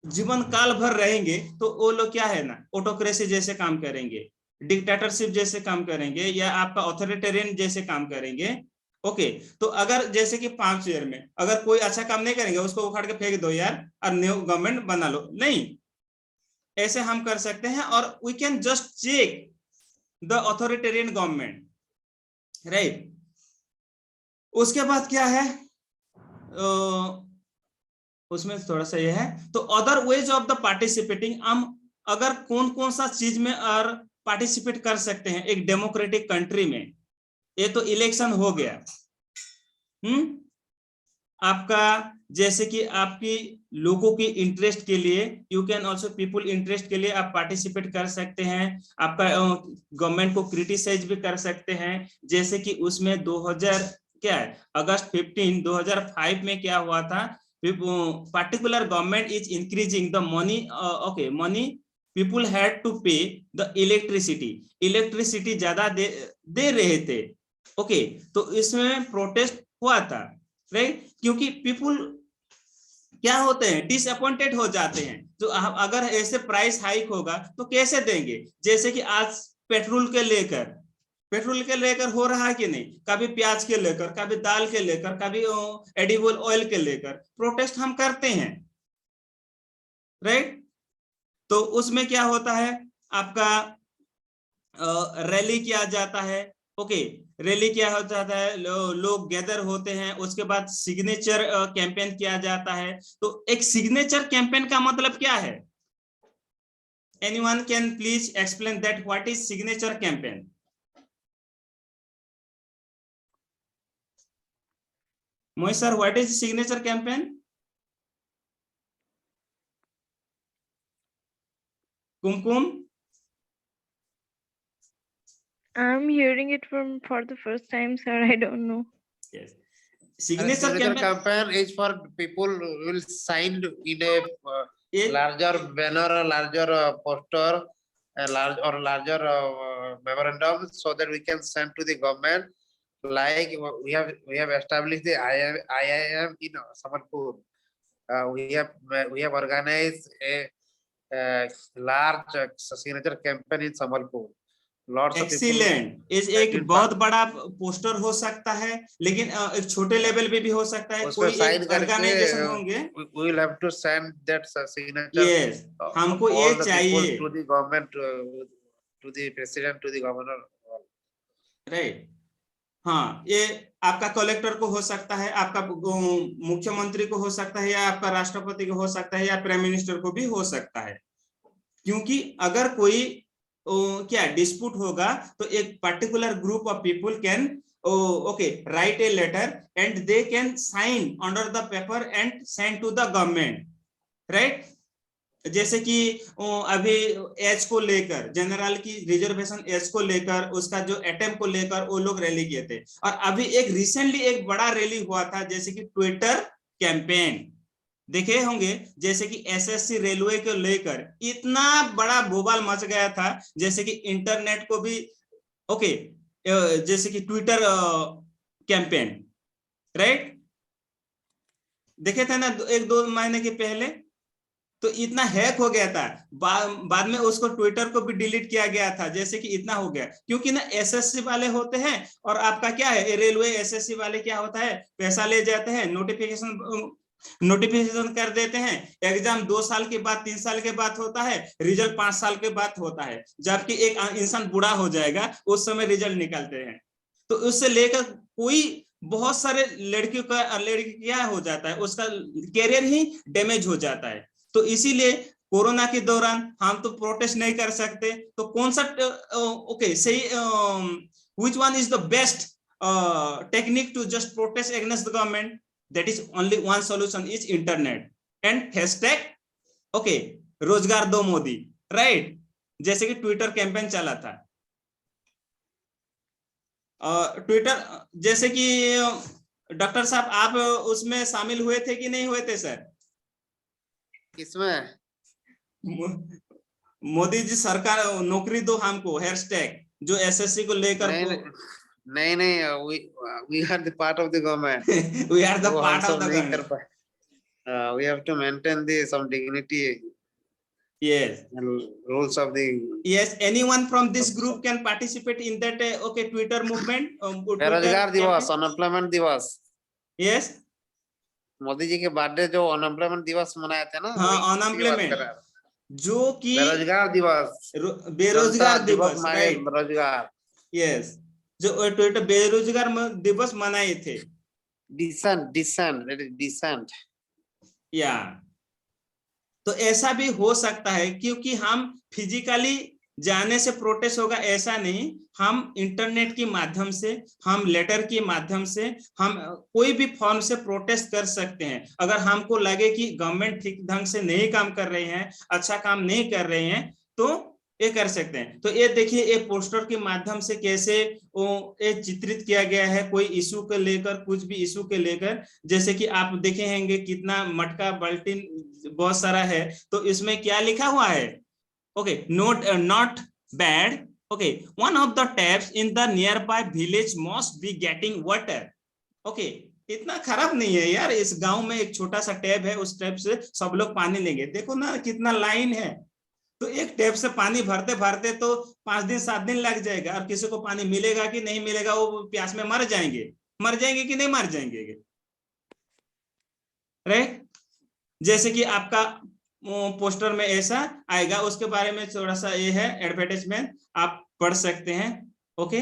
जीवन काल भर रहेंगे तो वो लोग क्या है ना, ऑटोक्रेसी जैसे काम करेंगे, डिक्टेटरशिप जैसे काम करेंगे, या आपका ऑथोरिटेरियन जैसे काम करेंगे, ओके तो अगर जैसे कि 5 ईयर में अगर कोई अच्छा काम नहीं करेंगे, उसको उखाड़ के फेंक दो यार और न्यू गवर्नमेंट बना लो, नहीं, ऐसे हम कर सकते हैं। और we can just check the authoritarian government, right? उसके बाद क्या है, उसमें थोड़ा सा ये है, तो other ways of the participating, हम अगर कौन कौन सा चीज में और पार्टिसिपेट कर सकते हैं एक डेमोक्रेटिक कंट्री में। ये तो इलेक्शन हो गया, आपका जैसे कि आपकी लोगों की इंटरेस्ट के लिए, you can also people interest के लिए आप पार्टिसिपेट कर सकते हैं, आपका गवर्नमेंट को क्रिटिसाइज भी कर सकते हैं। जैसे कि उसमें 2000 क्या है, अगस्त 15 2005 में क्या हुआ था, particular government is increasing the money, money people had to pay the electricity ज्यादा दे रहे थे, ओके तो इसमें प्रोटेस्ट हुआ था, राइट? क्योंकि पीपुल क्या होते हैं, डिसअपॉइंटेड हो जाते हैं, तो अगर ऐसे प्राइस हाइक होगा तो कैसे देंगे। जैसे कि आज पेट्रोल के लेकर हो रहा है कि नहीं, कभी प्याज के लेकर, कभी दाल के लेकर, कभी एडिबल ऑयल के लेकर प्रोटेस्ट हम करते हैं, राइट? तो उसमें क्या होता है, आपका रैली किया जाता है, ओके रैली क्या हो जाता है, लोग गैदर होते हैं, उसके बाद सिग्नेचर कैंपेन किया जाता है। तो एक सिग्नेचर कैंपेन का मतलब क्या है? Anyone can please explain that, what is signature campaign? Moy sir, what is signature campaign? Kumkum?
I'm hearing it for the first time, sir. I don't know.
Yes. signature
Signature
campaign
campaign is for people who will sign in a
ये
larger banner, a larger poster, a larger memorandum, so that we can send to the government. Like we have established the IIM in Sambalpur. We have organized a large signature campaign in Sambalpur. Lots of people.
Excellent इस एक बहुत बड़ा poster हो सकता है, लेकिन एक छोटे लेवल पे भी हो सकता है,
उसमें
कोई
sign
एक
करके,
ऑर्गेनाइजेशन होंगे।
We will have to send that signature.
Yes, हमको
of
ये
all the people
चाहिए,
to the government, to the president, to the governor.
Right. हाँ, ये आपका कलेक्टर को हो सकता है, आपका मुख्यमंत्री को हो सकता है, या आपका राष्ट्रपति को हो सकता है, या प्राइम मिनिस्टर को भी हो सकता है। क्योंकि अगर कोई क्या डिस्प्यूट होगा तो एक particular group of people can okay write a letter and they can sign under the paper and send to the government, right. जैसे कि अभी एज को लेकर, जनरल की रिजर्वेशन एज को लेकर, उसका जो एटम को लेकर वो लोग रैली किए थे। और अभी एक रिसेंटली एक बड़ा रैली हुआ था, जैसे कि ट्विटर कैंपेन देखे होंगे, जैसे कि एसएससी रेलवे को लेकर इतना बड़ा बवाल मच गया था, जैसे कि इंटरनेट को भी ओके जैसे कि ट्विटर कैंपेन, राइट, देखे थे ना 1-2 महीने के पहले, तो इतना हैक हो गया था। बाद में उसको ट्विटर को भी डिलीट किया गया था, जैसे कि इतना हो गया। क्योंकि ना एसएससी वाले होते हैं और आपका क्या है, रेलवे एसएससी वाले क्या होता है, पैसा ले जाते हैं, नोटिफिकेशन कर देते हैं, एग्जाम 2 साल के बाद 3 साल के बाद होता है, रिजल्ट 5 साल के बाद होता है, जबकि एक इंसान बूढ़ा हो जाएगा उस समय रिजल्ट निकलते हैं। तो उससे लेकर कोई बहुत सारे लड़कियों का लड़की क्या हो जाता है, उसका कैरियर ही डैमेज हो जाता है। तो इसीलिए कोरोना के दौरान हम तो प्रोटेस्ट नहीं कर सकते, तो कौन सा ओके सही which one is the best technique to just protest against the government? That is only one solution is internet and hashtag okay रोजगार दो मोदी, राइट। जैसे कि ट्विटर कैंपेन चला था, ट्विटर जैसे कि डॉक्टर साहब आप उसमें शामिल हुए थे कि नहीं हुए थे सर?
किसमें?
मोदी जी सरकार नौकरी दो हमको हैशटैग जो एसएससी को लेकर
नहीं, we are the part of the government.
we are the part of the government.
We have to maintain some dignity.
Yes.
And rules of the.
Yes, anyone from this group can participate in that okay Twitter movement.
बेरोजगार दिवस, unemployment दिवस.
Yes.
Modi ji के birthday जो unemployment दिवस मनाए थे ना,
हाँ, अनएम्प्लॉयमेंट जो कि
बेरोजगार दिवस,
बेरोजगार दिवस, राइट,
बेरोजगार,
यस, जो ट्विटर बेरोजगार दिवस मनाए थे।
डिसेंट
या तो ऐसा भी हो सकता है, क्योंकि हम फिजिकली जाने से प्रोटेस्ट होगा ऐसा नहीं, हम इंटरनेट के माध्यम से, हम लेटर के माध्यम से, हम कोई भी फॉर्म से प्रोटेस्ट कर सकते हैं। अगर हमको लगे कि गवर्नमेंट ठीक ढंग से नहीं काम कर रहे हैं, अच्छा काम नहीं कर रहे हैं, तो ये कर सकते हैं। तो ये देखिए, ये पोस्टर के माध्यम से कैसे ये चित्रित किया गया है, कोई इशू को लेकर, कुछ भी इशू के लेकर, जैसे कि आप देखे होंगे कितना मटका बल्टिन बहुत सारा है। तो इसमें क्या लिखा हुआ है, okay, not bad, okay, one of the taps in the near by village must be getting water. Okay, इतना खराब नहीं है यार, इस गांव में एक छोटा सा टैप है, उस टैप से सब लोग पानी लेंगे। देखो ना कितना लाइन है, तो एक टैप से पानी भरते भरते तो 5 दिन 7 दिन लग जाएगा, और किसी को पानी मिलेगा कि नहीं मिलेगा, वो प्यास में मर जाएंगे कि नहीं मर जाएंगे, राइट। जैसे कि आपका पोस्टर में ऐसा आएगा, उसके बारे में थोड़ा सा ये है एडवर्टाइजमेंट, आप पढ़ सकते हैं, ओके।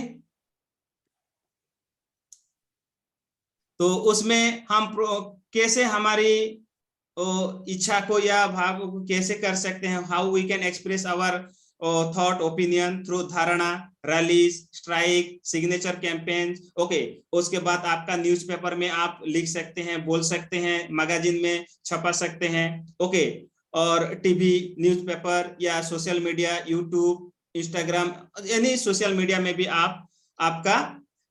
तो उसमें हम कैसे हमारी इच्छा को या भाव को कैसे कर सकते हैं, how we can express our thought opinion through धारणा, rallies, strike, signature campaign, okay. उसके बाद आपका न्यूज़पेपर में आप लिख सकते हैं, बोल सकते हैं, मैगजीन में छपा सकते हैं, ओके। और टीवी, न्यूज़पेपर या सोशल मीडिया, यूट्यूब, इंस्टाग्राम, यानी सोशल मीडिया में भी आप आपका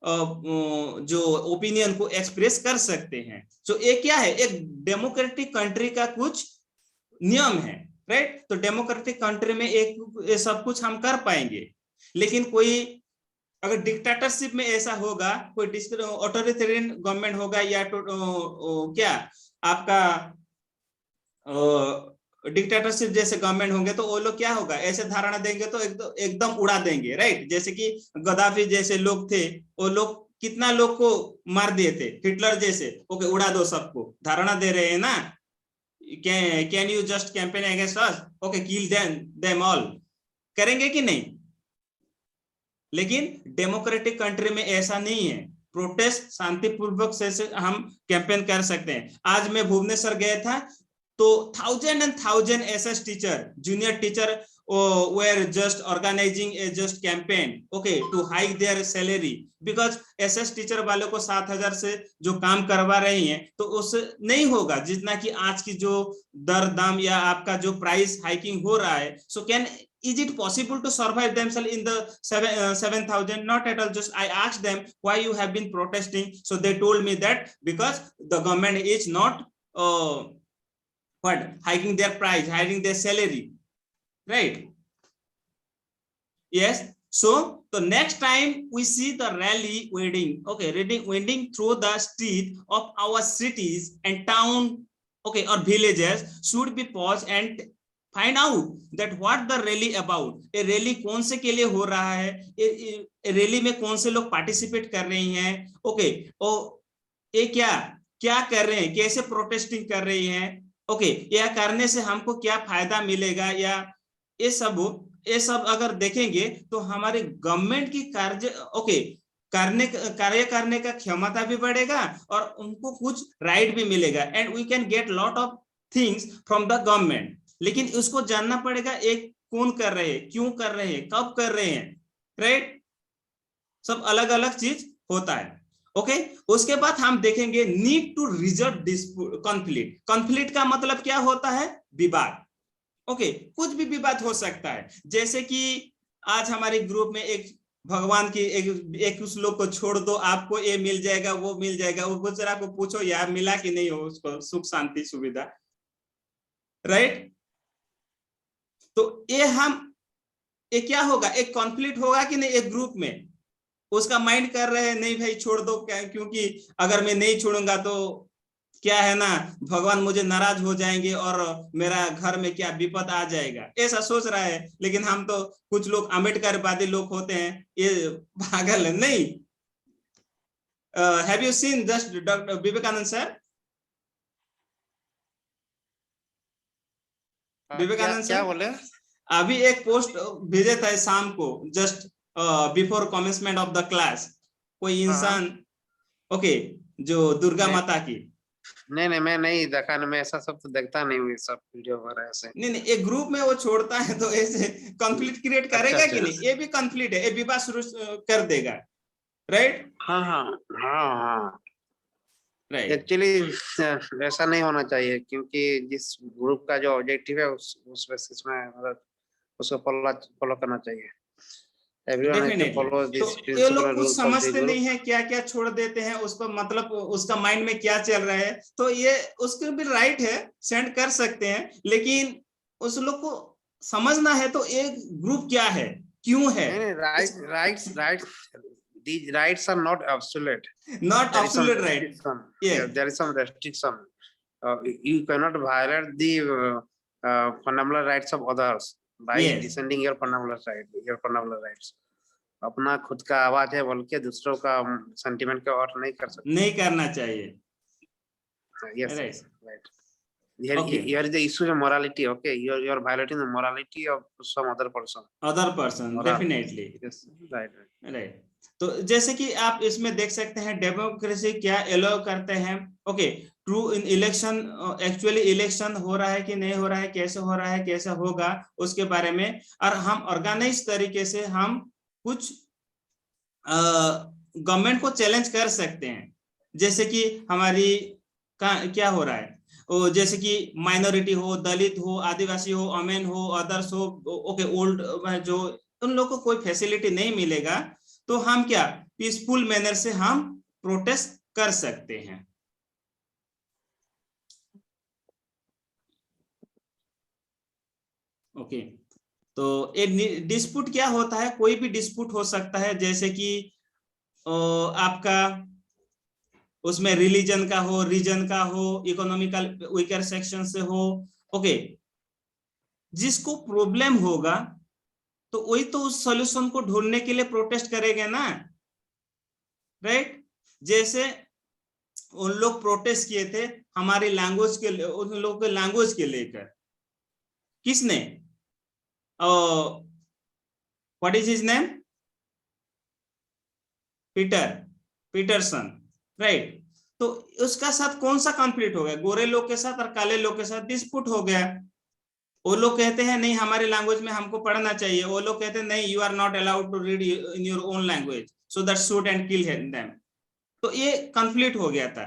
जो ओपिनियन को एक्सप्रेस कर सकते हैं। सो ये क्या है, एक डेमोक्रेटिक कंट्री का कुछ नियम है, राइट। तो डेमोक्रेटिक कंट्री में ये सब कुछ हम कर पाएंगे। लेकिन कोई अगर डिक्टेटरशिप में ऐसा होगा, कोई ऑथोरिटेरियन गवर्नमेंट होगा या क्या आपका डिक्टेटरशिप जैसे गवर्नमेंट होंगे, तो वो लोग क्या होगा, ऐसे धारणा देंगे तो एकदम उड़ा देंगे, राइट। जैसे कि गद्दाफी जैसे लोग थे, वो लोग कितना लोग को मार दिए थे, हिटलर जैसे, ओके उड़ा दो सबको, धारणा दे रहे हैं ना, can you just campaign against us, okay kill them all, करेंगे कि नहीं। लेकिन डेमोक्रेटिक कंट्री में ऐसा नहीं है, प्रोटेस्ट शांतिपूर्वक से हम कैंपेन कर सकते हैं। आज मैं भुवनेश्वर गया था, तो 1000 and 1000 SS teacher, junior teacher were just organizing a just campaign, okay, to hike their salary, because SS teacher वालों को 7000 से जो काम करवा रही हैं, तो उससे नहीं होगा जितना कि आज की जो दर दाम या आपका जो प्राइस हाइकिंग हो रहा है। So is it possible to survive themselves in the 7,000? Not at all. Just I asked them why you have been protesting, so they told me that because the government is not hiking their price, hiking their salary, right? Yes. So the next time we see the rally winding through the street of our cities and town, okay, or villages, should be paused and find out that what the rally about. A rally कौन से के लिए हो रहा है, rally में कौन से लोग पार्टिसिपेट कर रही हैं, ओके, ये क्या कर रहे हैं, कैसे प्रोटेस्टिंग कर रही हैं, ओके, यह करने से हमको क्या फायदा मिलेगा, या ये सब अगर देखेंगे तो हमारे गवर्नमेंट की कार्य करने का क्षमता भी बढ़ेगा और उनको कुछ राइट भी मिलेगा, and we can get lot of things from the government. लेकिन उसको जानना पड़ेगा, एक कौन कर रहे हैं, क्यों कर रहे हैं, कब कर रहे हैं, राइट। सब अलग अलग चीज होता है, ओके। उसके बाद हम देखेंगे need to resolve dispute, conflict का मतलब क्या होता है, विवाद, ओके, कुछ भी विवाद हो सकता है। जैसे कि आज हमारे ग्रुप में एक भगवान की एक उस लोग को छोड़ दो, आपको ये मिल जाएगा, वो मिल जाएगा, वो बेचारा को पूछो यार मिला कि नहीं हो उसको सुख शांति सुविधा, राइट। तो ये क्या होगा, एक कॉन्फ्लिक्ट होगा कि नहीं, एक ग्रुप में उसका माइंड कर रहे हैं नहीं भाई छोड़ दो, क्योंकि अगर मैं नहीं छोड़ूंगा तो क्या है ना, भगवान मुझे नाराज हो जाएंगे और मेरा घर में क्या विपद आ जाएगा, ऐसा सोच रहा है। लेकिन हम तो कुछ लोग अम्बेडकरवादी लोग होते हैं, ये पागल है नहीं। Have you seen just doctor Vivekananda sir, Vivekananda sir क्या बोले, अभी एक पोस्ट भेजे था शाम को, just before commencement of the class, कोई इंसान, ओके, जो दुर्गा माता की,
नहीं मैं नहीं देखा, मैं ऐसा सब तो देखता नहीं हूँ, सब वीडियो वगैरह ऐसे
नहीं एक ग्रुप में वो छोड़ता है तो ऐसे कॉन्फ्लिक्ट क्रिएट करेगा कि नहीं, ये भी कॉन्फ्लिक्ट है, ये विवाद शुरू कर देगा, राइट।
हाँ राइट। एक्चुअली ऐसा नहीं होना चाहिए, क्योंकि जिस ग्रुप का जो ऑब्जेक्टिव है उस बेसिस में मतलब उसको फॉलो करना चाहिए।
तो ये लोग कुछ समझते नहीं है, क्या क्या छोड़ देते हैं, उसको मतलब उसका माइंड में क्या चल रहा है, तो ये उसके भी राइट है, सेंड कर सकते हैं, लेकिन उस लोग को समझना है तो एक ग्रुप क्या है, क्यों है।
These rights are not absolute.
Not absolute right.
Yeah, there is some restriction. You cannot violate the fundamental rights of others by descending your fundamental rights. अपना खुद का आवाज है बोल के दूसरों का सेंटिमेंट का और नहीं कर सकते,
नहीं करना चाहिए।
Yes, right. Here is the issue of morality. Okay, you are violating the morality of some other person.
Definitely.
Yes, right.
तो जैसे कि आप इसमें देख सकते हैं डेमोक्रेसी क्या एलो करते हैं, okay, true in election, actually election हो रहा है कि नहीं हो रहा है, कैसे हो रहा है, कैसे होगा, उसके बारे में, और हम ऑर्गेनाइज तरीके से हम कुछ गवर्नमेंट को चैलेंज कर सकते हैं। जैसे कि हमारी क्या हो रहा है, जैसे कि माइनॉरिटी हो, दलित हो, आदिवासी हो, अमेन हो, अदर्स हो, ओके, ओल्ड, जो उन लोगों को कोई फैसिलिटी नहीं मिलेगा, तो हम क्या पीसफुल मैनर से हम प्रोटेस्ट कर सकते हैं। ओके, तो एक डिस्प्यूट क्या होता है, कोई भी डिस्प्यूट हो सकता है, जैसे कि आपका उसमें रिलीजन का हो, रीजन का हो, इकोनॉमिकल वीकर सेक्शन से हो। ओके, जिसको प्रॉब्लम होगा तो वही तो उस सॉल्यूशन को ढूंढने के लिए प्रोटेस्ट करेंगे ना, राइट। जैसे उन लोग प्रोटेस्ट किए थे हमारी लैंग्वेज के, उन लोगों के लैंग्वेज के लेकर, किसने, what is his name, Peterson, right. तो उसका साथ कौन सा कॉन्फ्लिक्ट हो गया, गोरे लोग के साथ और काले लोग के साथ डिस्प्यूट हो गया। वो लोग कहते हैं नहीं हमारे लैंग्वेज में हमको पढ़ना चाहिए, वो लोग कहते हैं नहीं you are not allowed to read in your own language, so that shoot and kill them. तो ये कॉन्फ्लिक्ट हो गया था।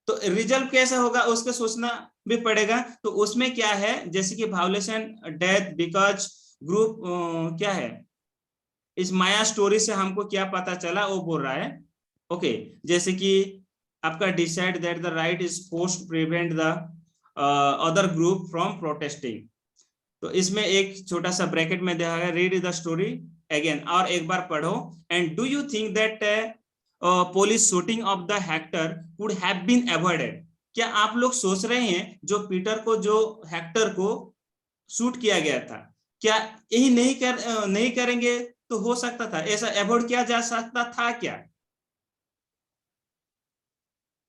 तो रिजल्ट कैसे होगा उसके सोचना भी पड़ेगा। तो उसमें क्या है, जैसे कि वायोलेशन, डेथ बिकॉज ग्रुप, क्या है इस माया स्टोरी से हमको क्या पता चला वो बोल रहा है। ओके, जैसे कि आपका decide that the right is forced to prevent the other group from protesting. तो इसमें एक छोटा सा ब्रैकेट में देखा गया, रीड द स्टोरी अगेन, और एक बार पढ़ो। And do you think that police shooting of the Hector would have been avoided. क्या आप लोग सोच रहे हैं जो पीटर को, जो हेक्टर को शूट किया गया था, क्या यही नहीं करेंगे तो हो सकता था, ऐसा अवॉइड किया जा सकता था क्या?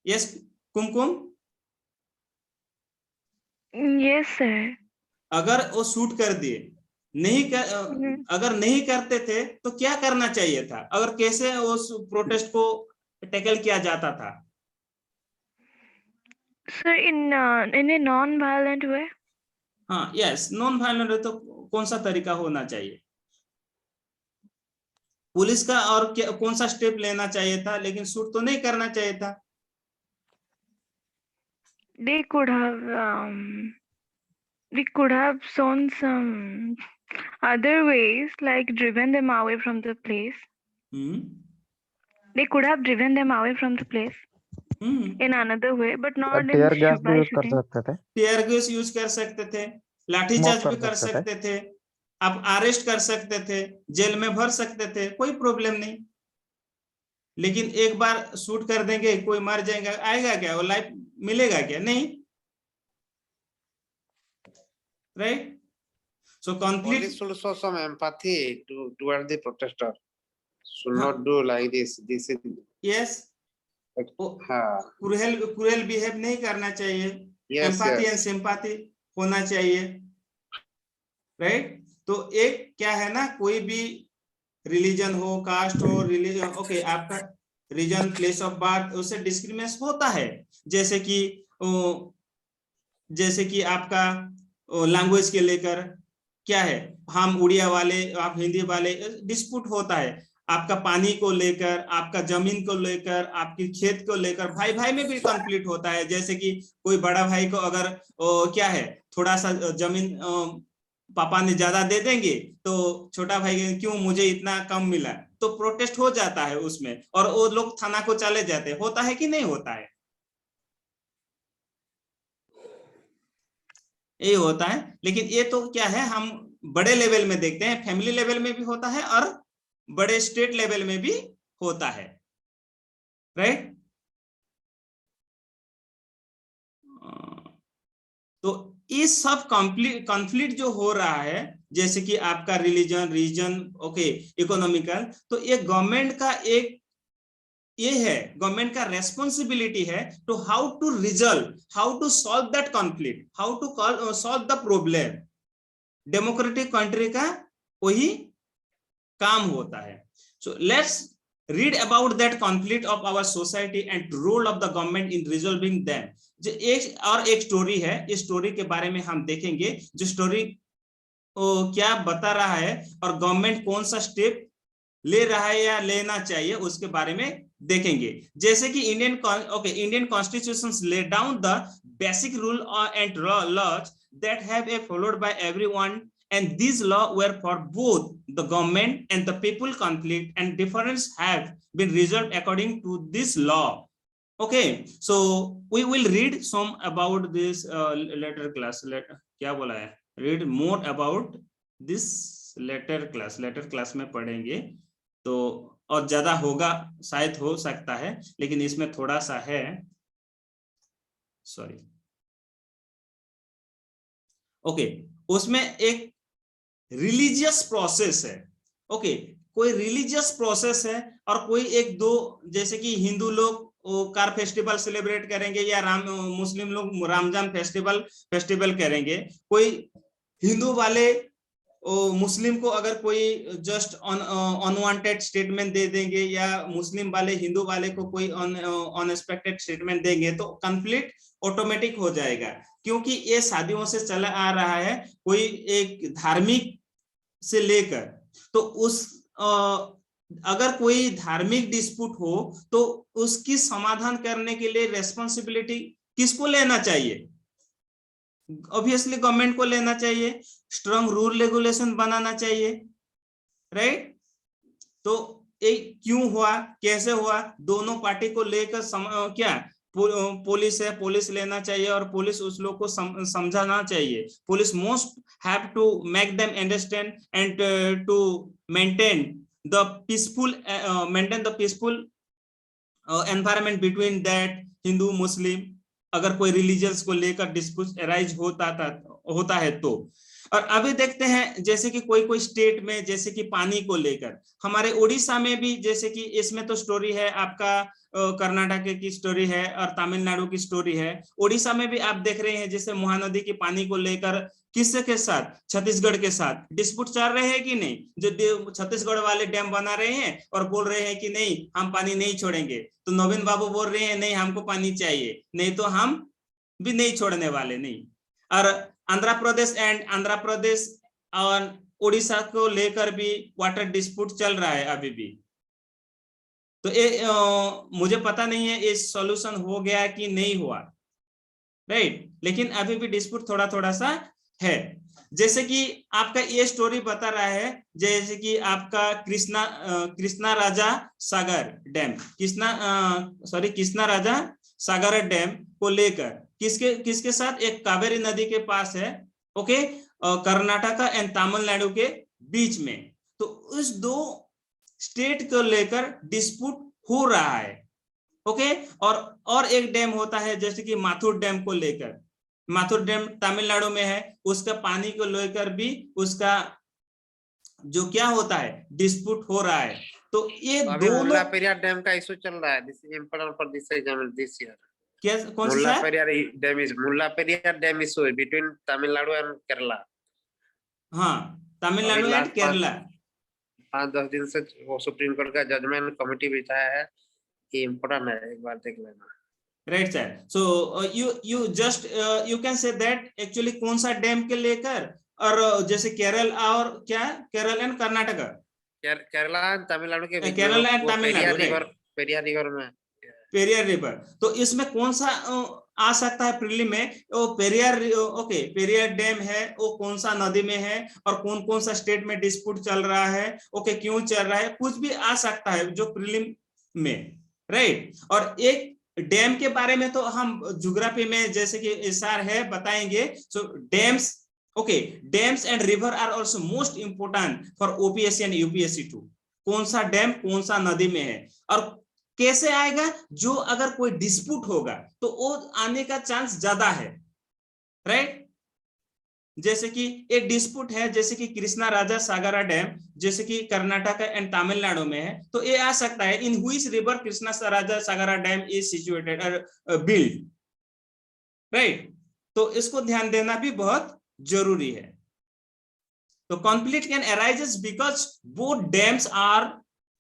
यस कुमकुम,
यस सर।
अगर वो शूट कर दिए, अगर नहीं करते थे तो क्या करना चाहिए था, अगर कैसे उस प्रोटेस्ट को टैकल किया जाता था?
Sir in a non violent way.
हाँ यस, नॉन वायलेंट तो कौन सा तरीका होना चाहिए पुलिस का, और कौन सा स्टेप लेना चाहिए था, लेकिन शूट तो नहीं करना चाहिए था।
They could have shown some other ways, like driven them away from the place. They could have driven them away from the place in another way, but not in
tear gas भी
by
use कर
shooting.
सकते थे,
tear gas use कर सकते थे, लाठीचार्ज भी कर सकते थे, आप अरेस्ट कर सकते थे, जेल में भर सकते थे, कोई प्रॉब्लम नहीं। लेकिन एक बार शूट कर देंगे कोई मर जाएगा, आएगा क्या, वो लाइफ मिलेगा क्या? नहीं, right. So
Police
conflict,
should show some empathy toward the protester. Should
हाँ.
not do like this. This is
yes, cruel behave नहीं करना चाहिए, एम्पैथी एंड सिंपैथी होना चाहिए, राइट। तो एक क्या है ना, कोई भी रिलीजन हो, कास्ट हो, रिलीजन, ओके, आपका रीजन, प्लेस ऑफ बर्थ, उससे डिस्क्रिमिनेशन होता है। जैसे कि आपका लैंग्वेज के लेकर क्या है, हम उड़िया वाले, आप हिंदी वाले, डिस्प्यूट होता है। आपका पानी को लेकर, आपका जमीन को लेकर, आपकी खेत को लेकर, भाई भाई में भी कॉन्फ्लिक्ट होता है। जैसे कि कोई बड़ा भाई को अगर क्या है थोड़ा सा जमीन पापा ने ज्यादा दे देंगे, तो छोटा भाई क्यों मुझे इतना कम मिला, तो प्रोटेस्ट हो जाता है उसमें, और वो लोग थाना को चले जाते हैं। होता है कि नहीं होता है? ये होता है। लेकिन ये तो क्या है, हम बड़े लेवल में देखते हैं, फैमिली लेवल में भी होता है और बड़े स्टेट लेवल में भी होता है, राइट। तो इस सब कॉन्फ्लिक्ट जो हो रहा है, जैसे कि आपका रिलीजन, रीजन, ओके, इकोनॉमिकल, तो ये गवर्नमेंट का एक ये है, गवर्नमेंट का रेस्पॉन्सिबिलिटी है to how to resolve, how to solve that conflict, how to solve the problem. Democratic country का वही काम होता है। So let's read about that conflict of our society and role of the government in resolving them. जो एक story है, इस story के बारे में हम देखेंगे, जो स्टोरी क्या बता रहा है और गवर्नमेंट कौन सा स्टेप ले रहा है या लेना चाहिए, उसके बारे में देखेंगे। जैसे कि Indian constitution lay down the basic rule and laws that have a followed by everyone and these laws were for both the government and the people conflict, and difference have been resolved according to this law. Okay, so we will read some about this letter class. क्या बोला है, read more about this letter class में पढ़ेंगे तो, और ज्यादा होगा शायद, हो सकता है, लेकिन इसमें थोड़ा सा है, सॉरी। ओके, उसमें एक रिलीजियस प्रोसेस है। ओके, कोई रिलीजियस प्रोसेस है और कोई एक दो, जैसे कि हिंदू लोग कार फेस्टिवल सेलिब्रेट करेंगे या मुस्लिम लोग रमजान फेस्टिवल करेंगे। कोई हिंदू वाले मुस्लिम को अगर कोई जस्ट अनवांटेड स्टेटमेंट दे देंगे, या मुस्लिम वाले हिंदू वाले को कोई अनएक्सपेक्टेड स्टेटमेंट देंगे, तो कंफ्लिक्ट ऑटोमेटिक हो जाएगा, क्योंकि ये सदियों से चला आ रहा है। कोई एक धार्मिक से लेकर, तो उस अगर कोई धार्मिक डिस्प्यूट हो तो उसकी समाधान करने के लिए रेस्पॉन्सिबिलिटी किसको लेना चाहिए? ऑब्वियसली गवर्नमेंट को लेना चाहिए। स्ट्रांग रूल रेगुलेशन बनाना चाहिए, राइट। तो ये क्यों हुआ, कैसे हुआ, दोनों पार्टी को लेकर क्या पुलिस है, पुलिस लेना चाहिए और पुलिस उस लोग को समझाना चाहिए। Police most have to make them understand and to maintain the peaceful environment between that Hindu Muslim, अगर कोई रिलीजियंस को लेकर डिस्प्यूट अराइज होता है तो। और अभी देखते हैं, जैसे कि कोई स्टेट में, जैसे कि पानी को लेकर, हमारे उड़ीसा में भी, जैसे कि इसमें तो स्टोरी है आपका कर्नाटक की स्टोरी है और तमिलनाडु की स्टोरी है। उड़ीसा में भी आप देख रहे हैं, जैसे महानदी की पानी को लेकर किसके साथ, छत्तीसगढ़ के साथ डिस्प्यूट चल रहे हैं कि नहीं। जो छत्तीसगढ़ वाले डैम बना रहे हैं और बोल रहे हैं कि नहीं हम पानी नहीं छोड़ेंगे, तो नवीन बाबू बोल रहे हैं नहीं हमको पानी चाहिए, नहीं तो हम भी नहीं छोड़ने वाले नहीं। और आंध्र प्रदेश और उड़ीसा को लेकर भी वाटर डिस्प्यूट चल रहा है अभी भी। तो ये मुझे पता नहीं है ये सॉल्यूशन हो गया कि नहीं हुआ, राइट। लेकिन अभी भी डिस्प्यूट थोड़ा थोड़ा सा है। जैसे कि आपका ये स्टोरी बता रहा है, जैसे कि आपका कृष्णा राजा सागर डैम, कृष्णा राजा सागर डैम को लेकर किसके साथ, एक कावेरी नदी के पास है, ओके, कर्नाटका एंड तमिलनाडु के बीच में। तो उस दो स्टेट को लेकर डिस्प्यूट हो रहा है, ओके। और एक डैम होता है जैसे कि माथुर डैम को लेकर, माथुर डैम तमिलनाडु में है, उसका पानी को लेकर भी उसका जो क्या होता है डिस्प्यूट हो रहा है। तो ये दोनों
मुल्ला पेरियार डैम का इशू चल रहा है, this is important for this exam this year.
क्या, कौन सा
Mulla Periyar dam issue between Tamil Nadu and Kerala.
हाँ, तमिलनाडु एंड केरला
5-10 दिन से वो सुप्रीम कोर्ट का जजमेंट कमेटी बिठाया है, ये इम्पोर्टेंट है, एक बार देख लेना।
Right sir. So you just you can say that actually कौन सा डैम के लेकर, और जैसे केरल और क्या, केरल एंड कर्नाटका,
केरला एंड तमिलनाडु के बीच,
केरला एंड तमिलनाडु, पेरियार रिवर। तो इसमें कौन सा आ सकता है प्रीलिम में, वो पेरियार, ओके, पेरियार डैम है, वो कौन सा नदी में है और कौन कौन सा स्टेट में डिस्प्यूट चल रहा है, ओके, क्यों चल रहा है, कुछ भी आ सकता है जो प्रीलिम में, राइट। और एक डैम के बारे में तो हम ज्योग्राफी में जैसे कि इशार है बताएंगे। So dams, okay, dams and river are also most important for OPSC and UPSC too. कौन सा डैम कौन सा नदी में है और कैसे आएगा, जो अगर कोई डिस्प्यूट होगा तो वो आने का चांस ज्यादा है, राइट। जैसे कि एक डिस्प्यूट है, जैसे कि कृष्णा राजा सागरा डैम, जैसे कि कर्नाटक एंड तमिलनाडु में है, तो ये आ सकता है in which river Krishna Raja Sagara dam is situated और बिल्ड, राइट। तो इसको ध्यान देना भी बहुत जरूरी है। तो conflict can arises because both dams are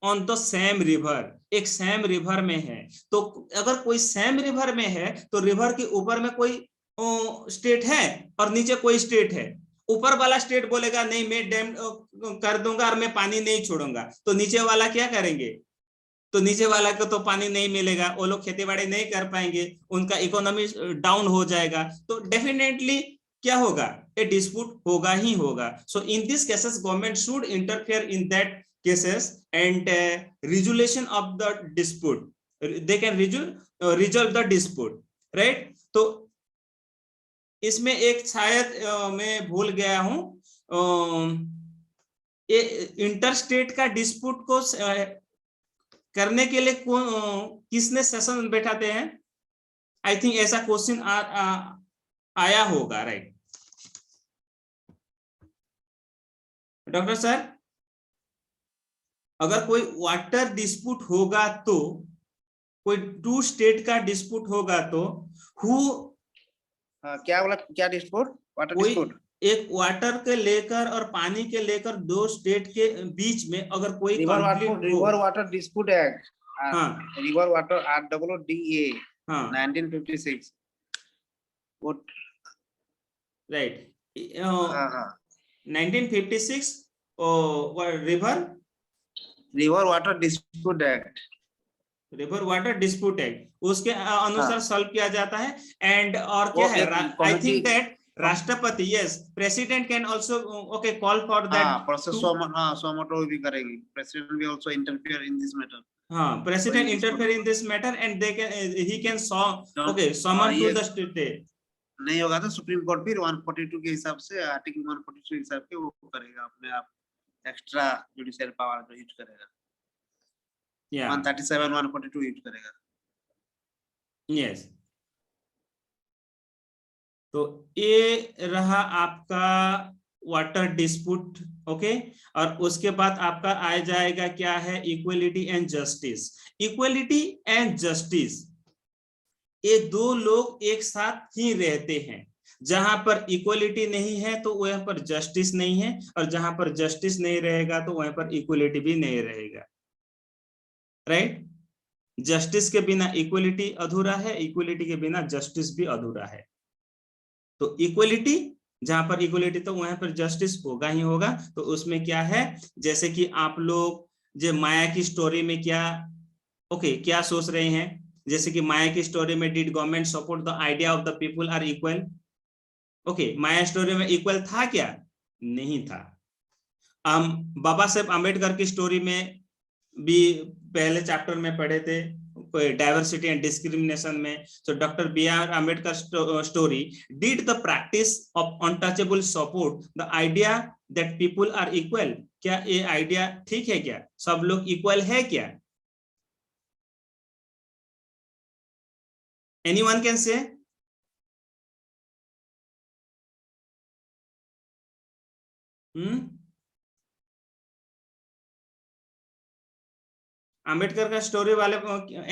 on the same river, एक सेम रिवर में है। तो अगर कोई सेम रिवर में है तो रिवर के ऊपर में कोई स्टेट है और नीचे कोई स्टेट है। ऊपर वाला स्टेट बोलेगा नहीं मैं डैम कर दूंगा और मैं पानी नहीं छोड़ूंगा, तो नीचे वाला क्या करेंगे, तो नीचे वाला को तो पानी नहीं मिलेगा, वो लोग खेती बाड़ी नहीं कर पाएंगे, उनका इकोनॉमी डाउन हो जाएगा। तो डेफिनेटली क्या होगा, ए डिस्प्यूट होगा ही होगा. So in this cases government should interfere in that cases and resolution of the dispute. They can resolve the dispute, right? तो इसमें एक शायद मैं भूल गया हूं, इंटरस्टेट का डिस्प्यूट को करने के लिए किसने सेशन बैठाते हैं? आई थिंक ऐसा क्वेश्चन आया होगा, राइट डॉक्टर सर? अगर कोई वाटर डिस्प्यूट होगा तो, कोई टू स्टेट का डिस्प्यूट होगा तो हु
क्या बोला, क्या डिस्प्यूट? वाटर
कोई
डिस्प्यूट,
एक वाटर के लेकर और पानी के लेकर दो स्टेट के बीच में अगर कोई
river
conflict
water dispute act,
हाँ
रिवर वाटर RWDA
हाँ
1956, वो
राइट
हाँ
1956
river water dispute act,
river water dispute act उसके अनुसार सॉल्व किया जाता है. एंड और क्या है, आई थिंक दैट राष्ट्रपति, yes, president can also okay call for that
process suo motu भी करेगी, प्रेसिडेंट भी also interfere in this matter.
हाँ, president interfere in this matter and they can he can summon to the state.
नहीं होगा तो supreme court भी 142 के हिसाब से, आर्टिकल 142 के हिसाब से वो करेगा, अपने आप एक्स्ट्रा जुडिशियल पावर जो यूज करेगा. 137 142 यूज करेगा.
यस, तो ये रहा आपका वाटर डिस्प्यूट, ओके. और उसके बाद आपका आ जाएगा क्या है, equality and justice. Equality and justice, ये दो लोग एक साथ ही रहते हैं. जहां पर इक्वलिटी नहीं है तो वहां पर जस्टिस नहीं है, और जहां पर जस्टिस नहीं रहेगा तो वहां पर इक्वलिटी भी नहीं रहेगा, राइट? जस्टिस के बिना इक्वलिटी अधूरा है, इक्वलिटी के बिना जस्टिस भी अधूरा है. तो इक्वलिटी, जहां पर इक्वलिटी तो वहां पर जस्टिस होगा ही होगा. तो उसमें क्या है, जैसे कि आप लोग जो माया की स्टोरी में क्या क्या सोच रहे हैं, जैसे कि माया की स्टोरी में did government support the idea of the people are equal? Maya story में इक्वल था क्या? नहीं था. बाबा साहेब आम्बेडकर की स्टोरी में भी पहले चैप्टर में पढ़े थे, डाइवर्सिटी एंड डिस्क्रिमिनेशन में. So doctor B.R. Ambedkar story, did the practice of untouchable support the idea that people are equal? क्या ये आइडिया ठीक है? क्या सब लोग इक्वल है क्या? Anyone can say? Ambedkar का स्टोरी वाले,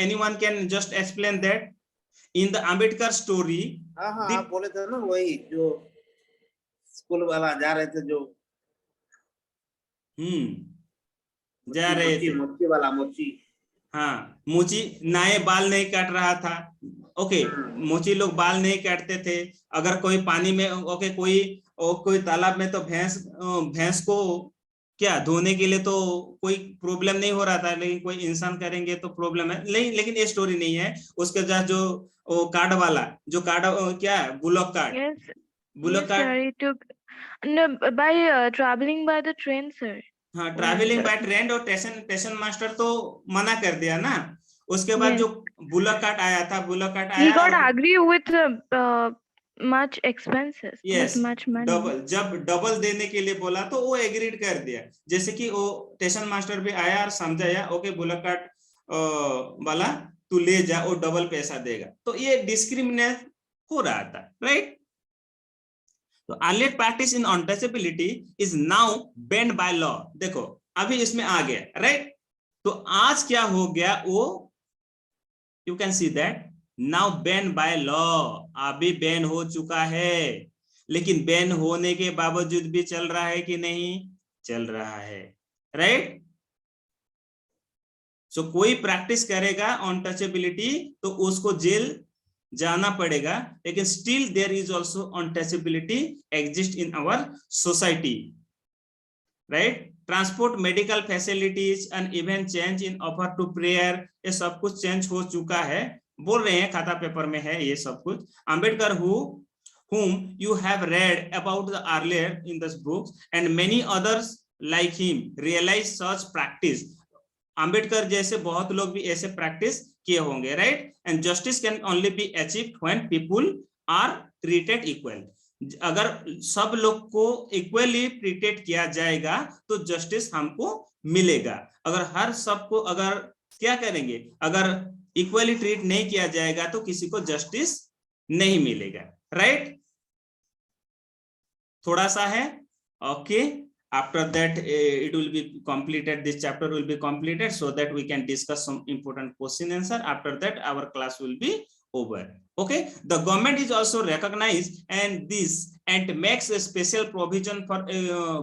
anyone can just explain that in the Ambedkar story?
हाँ आप बोले थे ना, वही जो स्कूल वाला जा रहे थे, जो
जा रहे थे,
मोची वाला, मोची,
हाँ मोची नाये बाल नहीं काट रहा था. मोची लोग बाल नहीं काटते थे. अगर कोई पानी में कोई तालाब में, तो भैंस को क्या धोने के लिए तो कोई प्रॉब्लम नहीं हो रहा था, लेकिन कोई इंसान करेंगे तो प्रॉब्लम है. लेकिन ये स्टोरी नहीं है. उसके साथ जो कार्ड वाला, जो कार्ड क्या है, bullock card. Bullock card
by traveling by the train, sir.
हाँ, ट्रैवलिंग बाय ट्रेन. और स्टेशन मास्टर तो मना कर दिया ना. उसके बाद जो बुलक कार्ट आया था, बुलक कार्ट आया,
he got agree with much expenses,
yes,
with much money.
जब डबल देने के लिए बोला तो वो एग्रीड कर दिया. जैसे कि वो स्टेशन मास्टर भी आया और समझाया, बुलक कार्ट वाला तू ले जा, वो डबल पैसा देगा. तो ये डिस्क्रिमिनेट हो रहा था, राइट? तो earlier practice in untouchability is now banned by law. देखो अभी इसमें आ गया, राइट? तो आज क्या हो गया, वो you can see that now banned by law. अभी बैन हो चुका है, लेकिन बैन होने के बावजूद भी चल रहा है कि नहीं? चल रहा है, राइट? सो कोई प्रैक्टिस करेगा अनटचेबिलिटी तो उसको जेल जाना पड़ेगा, लेकिन still there is also untouchability exist in our society, right? Transport, medical facilities and even change in offer to prayer, ये सब कुछ चेंज हो चुका है. बोल रहे हैं, खाता पेपर में है ये सब कुछ. Ambedkar who whom you have read about the earlier in this books, and many others like him realize such practice. Ambedkar जैसे बहुत लोग भी ऐसे प्रैक्टिस किए होंगे, right? And justice can only be achieved when people are treated equal. अगर सब लोग को इक्वली ट्रीटेड किया जाएगा तो जस्टिस हमको मिलेगा. अगर हर सबको अगर क्या करेंगे, अगर इक्वली ट्रीट नहीं किया जाएगा तो किसी को जस्टिस नहीं मिलेगा, राइट? थोड़ा सा है, okay. After that it will be completed, this chapter will be completed, so that we can discuss some important question answer. After that our class will be over. Okay, the government is also recognized and this and makes a special provision for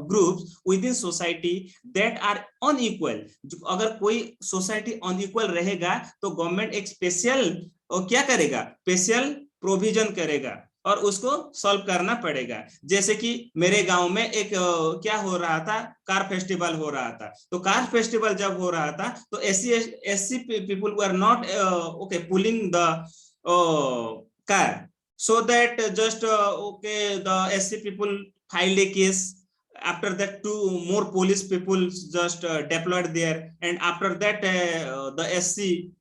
groups within society that are unequal. अगर कोई society unequal रहेगा तो government एक special क्या करेगा, special provision करेगा और उसको सॉल्व करना पड़ेगा. जैसे कि मेरे गांव में एक क्या हो रहा था, कार फेस्टिवल हो रहा था. तो कार फेस्टिवल जब हो रहा था तो SC people were not okay pulling the car, so that just okay, the SC people filed a case. After that 2 more police people just deployed there, and after that the SC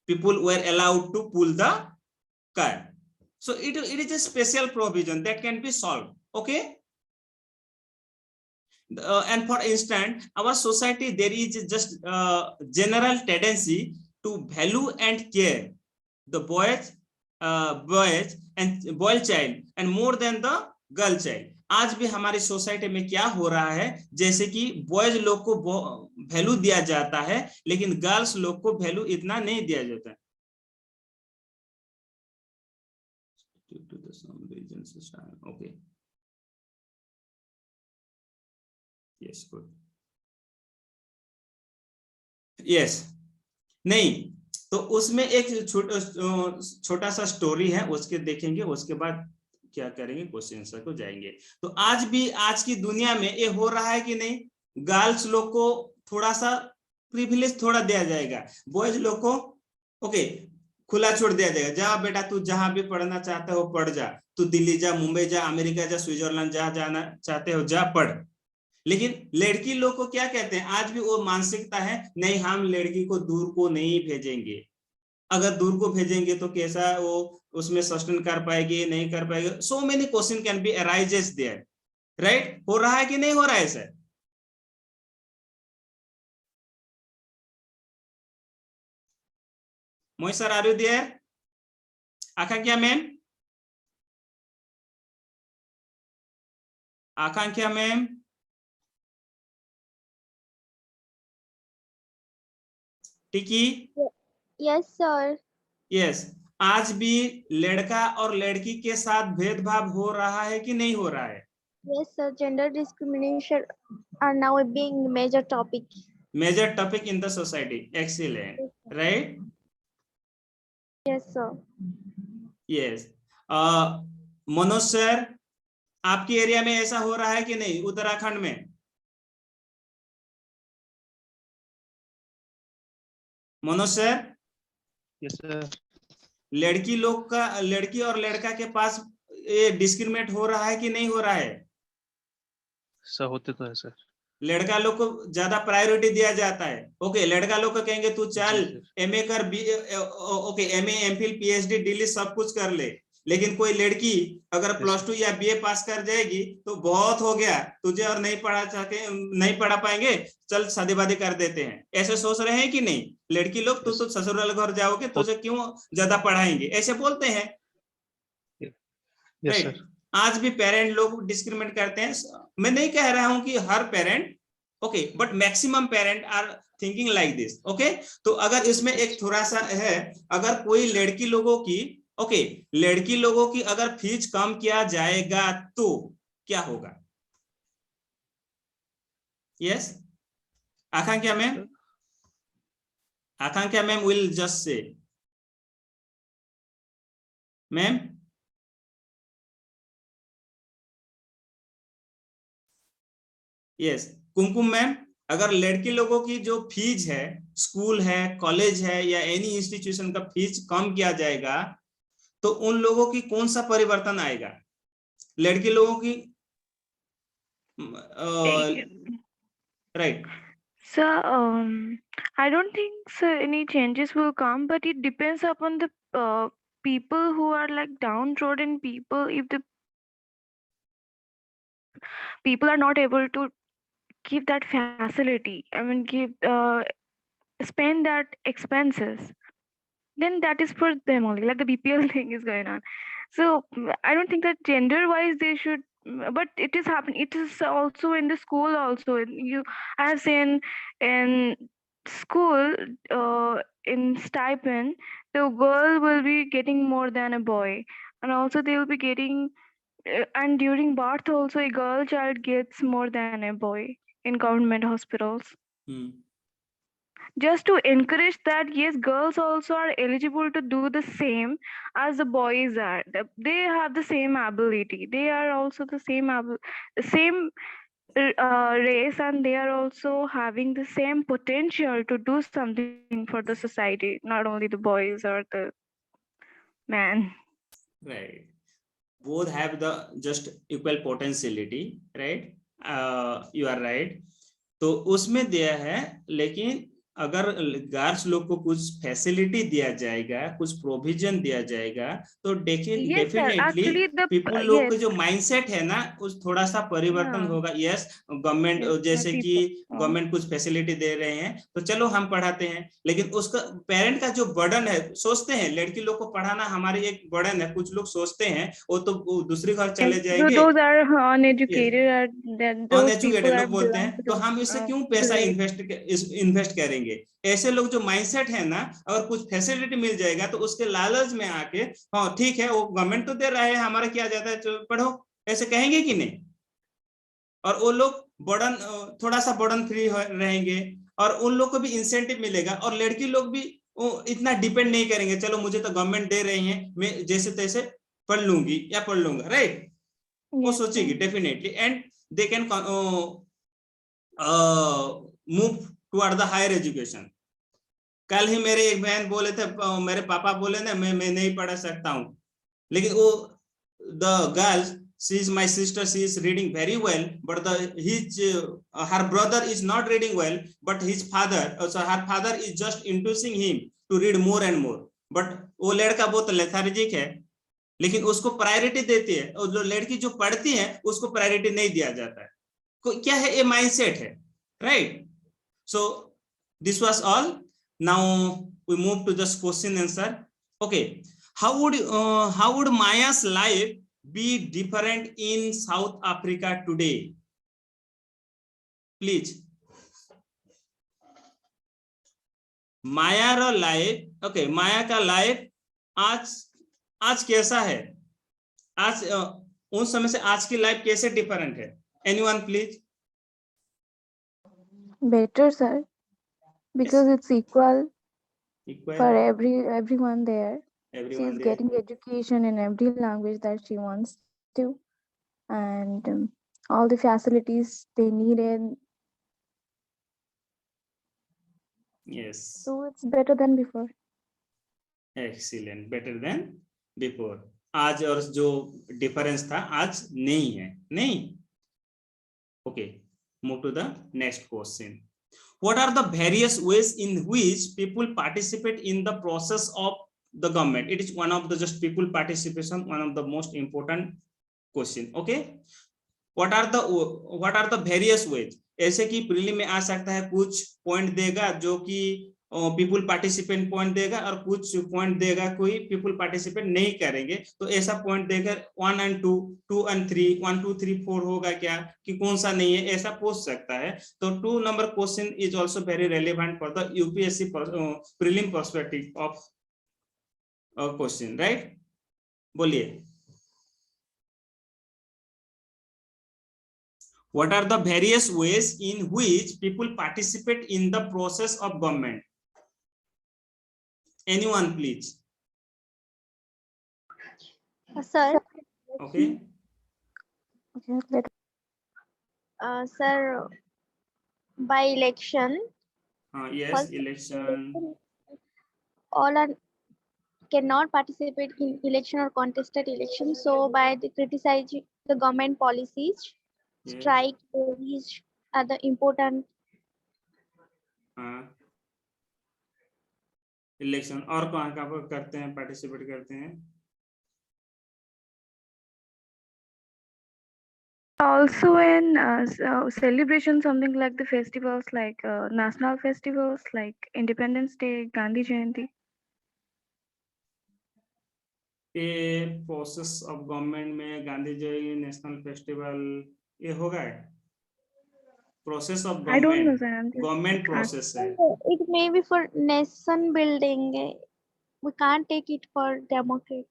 people were allowed to pull the car. So it is a special provision that can be solved. Okay. And for instance, our society, there is just general tendency to value and care the boys and boy child and more than the girl child. आज भी हमारी society में क्या हो रहा है, जैसे कि बॉयज लोग को वैल्यू दिया जाता है लेकिन गर्ल्स लोग को वैल्यू इतना नहीं दिया जाता है. Okay. Yes, good. Yes. नहीं तो उसमें एक छोटा सा स्टोरी है, उसके देखेंगे, उसके बाद क्या करेंगे, क्वेश्चन आंसर को जाएंगे. तो आज भी आज की दुनिया में ये हो रहा है कि नहीं, गर्ल्स लोग को थोड़ा सा प्रिविलेज थोड़ा दिया जाएगा, बॉयज लोग को ओके खुला छोड़ दिया जाएगा. जा बेटा तू जहां भी पढ़ना चाहता हो पढ़ जा, तू दिल्ली जा, मुंबई जा, अमेरिका जा, स्विट्जरलैंड जा, जाना चाहते हो जा पढ़. लेकिन लड़की लोग को क्या कहते हैं, आज भी वो मानसिकता है, नहीं हम लड़की को दूर को नहीं भेजेंगे. अगर दूर को भेजेंगे तो कैसा वो उसमें सस्टेन कर पाएगी, नहीं कर पाएगी. So many question can be arises there, right? हो रहा है कि नहीं हो रहा है sir? Mohit sir, are you there? Akanksha ma'am, Akanksha ma'am, टिकी?
Yes sir.
यस. आज भी लड़का और लड़की के साथ भेदभाव हो रहा है कि नहीं हो रहा है?
Yes sir, gender discrimination are now a being major topic.
Major topic in the society. Excellent. Right?
Yes sir.
Yes. Manoj sir, आपकी एरिया में ऐसा हो रहा है कि नहीं, उत्तराखंड में? मनोज सर?
Yes sir.
लड़की लोग का, लड़की और लड़का के पास ये डिस्क्रिमिनेट हो रहा है कि नहीं हो रहा है?
सर होते तो है सर.
लड़का लोग को ज्यादा प्रायोरिटी दिया जाता है. ओके, लड़का लोग को कहेंगे तू चल एमए कर, okay MA MPhil PhD Delhi सब कुछ कर ले. लेकिन कोई लड़की अगर +2 या बीए पास कर जाएगी तो बहुत हो गया, तुझे और नहीं पढ़ा पाएंगे, चल शादी वादी कर देते हैं. ऐसे सोच रहे हैं कि नहीं लड़की लोग? तू तो ससुराल घर जाओगे, तुझे क्यों ज्यादा पढ़ाएंगे, ऐसे बोलते हैं.
Yes sir.
आज भी पेरेंट लोग डिस्क्रिमिनेट करते हैं. मैं नहीं कह रहा हूं कि हर parent, okay, but maximum parent are thinking like this. Okay, तो अगर इसमें एक थोड़ा सा है, अगर कोई लड़की लोगों की, ओके, लड़की लोगों की अगर फीस कम किया जाएगा तो क्या होगा? Yes, Akanksha ma'am, Akanksha ma'am will just say. Ma'am, yes. Kumkum ma'am, अगर लड़की लोगों की जो फीस है, स्कूल है, कॉलेज है या एनी इंस्टीट्यूशन का फीस कम किया जाएगा तो उन लोगों की कौन सा परिवर्तन आएगा? लड़की लोगों की right?
So, I don't think so any changes will come, but it depends upon the people who are like downtrodden people. If the people are not able to give that facility, I mean, spend that expenses, then that is for them only. Like the BPL thing is going on. So I don't think that gender-wise they should. But it is happening. It is also in the school also. I have seen in school in stipend, the girl will be getting more than a boy, and also they will be getting. And during birth also, a girl child gets more than a boy in government hospitals. Just to encourage that, yes, girls also are eligible to do the same as the boys are. They have the same ability. They are also the same race, and they are also having the same potential to do something for the society, not only the boys or the man.
Right. Both have the just equal potentiality, right? You are right. तो उसमें दिया है, लेकिन अगर girls लोग को कुछ facility दिया जाएगा, कुछ प्रोविजन दिया जाएगा, तो डेफिनेटली पीपल लोग के जो माइंडसेट है ना, उस थोड़ा सा परिवर्तन होगा. यस, गवर्नमेंट जैसे कि गवर्नमेंट कुछ फैसिलिटी दे रहे हैं, तो चलो हम पढ़ाते हैं, लेकिन उसका पेरेंट का जो बर्डन है, सोचते हैं लड़की लोग को पढ़ाना हमारी एक बर्डन है. कुछ लोग सोचते हैं वो तो दूसरी घर चले जाएंगे, अनएजुकेटेड लोग बोलते हैं, तो हम इससे क्यों पैसा इन्वेस्ट करेंगे. ऐसे लोग जो माइंडसेट है ना, अगर कुछ फैसिलिटी मिल जाएगा तो उसके लालच में आके, हाँ ठीक है वो गवर्नमेंट तो दे रहा है, हमारा क्या जाता है, पढ़ो, ऐसे कहेंगे कि नहीं. और वो लोग बर्डन, थोड़ा सा बर्डन फ्री रहेंगे, और उन लोग को भी इंसेंटिव मिलेगा, और लड़की लोग भी इतना डिपेंड नहीं करेंगे, चलो मुझे तो गवर्नमेंट दे रही है, मैं जैसे तैसे पढ़ लूंगी या पढ़ लूंगा, राइट. वो सोचेगी definitely, and they can move toward the higher education. कल ही मेरे एक बहन बोले थे, मेरे पापा बोले ना मैं नहीं पढ़ा सकता हूँ, लेकिन वो the girl, she is my sister, she is reading very well, but her brother is not reading well, but his father, so her father is just inducing him to read more and more. But वो लड़का बहुत lethargic है, लेकिन उसको priority देती है, और जो लड़की जो पढ़ती है उसको प्रायोरिटी नहीं दिया जाता है. क्या है, ये माइंडसेट है, right. So this was all. Now we move to just question answer. Okay, how would Maya's life be different in South Africa today? Please. Maya रो लाइफ, ओके, माया का लाइफ आज कैसा है, आज उस समय से आज की लाइफ कैसे डिफरेंट है? Anyone please.
Better, sir, because it's equal for everyone there. She's getting education in every language that she wants to, and all the facilities they needed.
Yes.
So it's better than before.
Excellent, better than before. आज और जो difference था आज नहीं है, नहीं. Okay, move to the next question. What are the various ways in which people participate in the process of the government? It is one of the just people participation, one of the most important question. Okay, what are the various ways? ऐसे कि prelim में आ सकता है, कुछ point देगा जो कि people participant point देगा, और कुछ पॉइंट देगा कोई पीपल पार्टिसिपेंट नहीं करेंगे, तो ऐसा पॉइंट देकर 1 and 2, 2 and 3, 1 2 3 4 होगा क्या, कि कौन सा नहीं है, ऐसा पूछ सकता है. तो 2 number question is also very relevant for the UPSC prelim perspective of question, right. बोलिए. What are the various ways in which people participate in the process of government? Anyone, please.
Sir.
Okay.
Sir, by election.
Yes,
first,
election.
All are cannot participate in election or contested election. So by the the government policies.
Yes.
Strike these are the important.
हाँ, election और कहाँ कहाँ पर करते हैं, participate करते हैं?
Also in celebration, something like the festivals, like national festivals, like Independence Day, Gandhi Jayanti.
ये प्रोसेस ऑफ गवर्नमेंट में गांधी जयंती, नेशनल फेस्टिवल ये होगा? Process of
I don't know,
government,
sir. I'm just
government
like asking.
Process है.
It may be for nation building. We can't take it for democracy.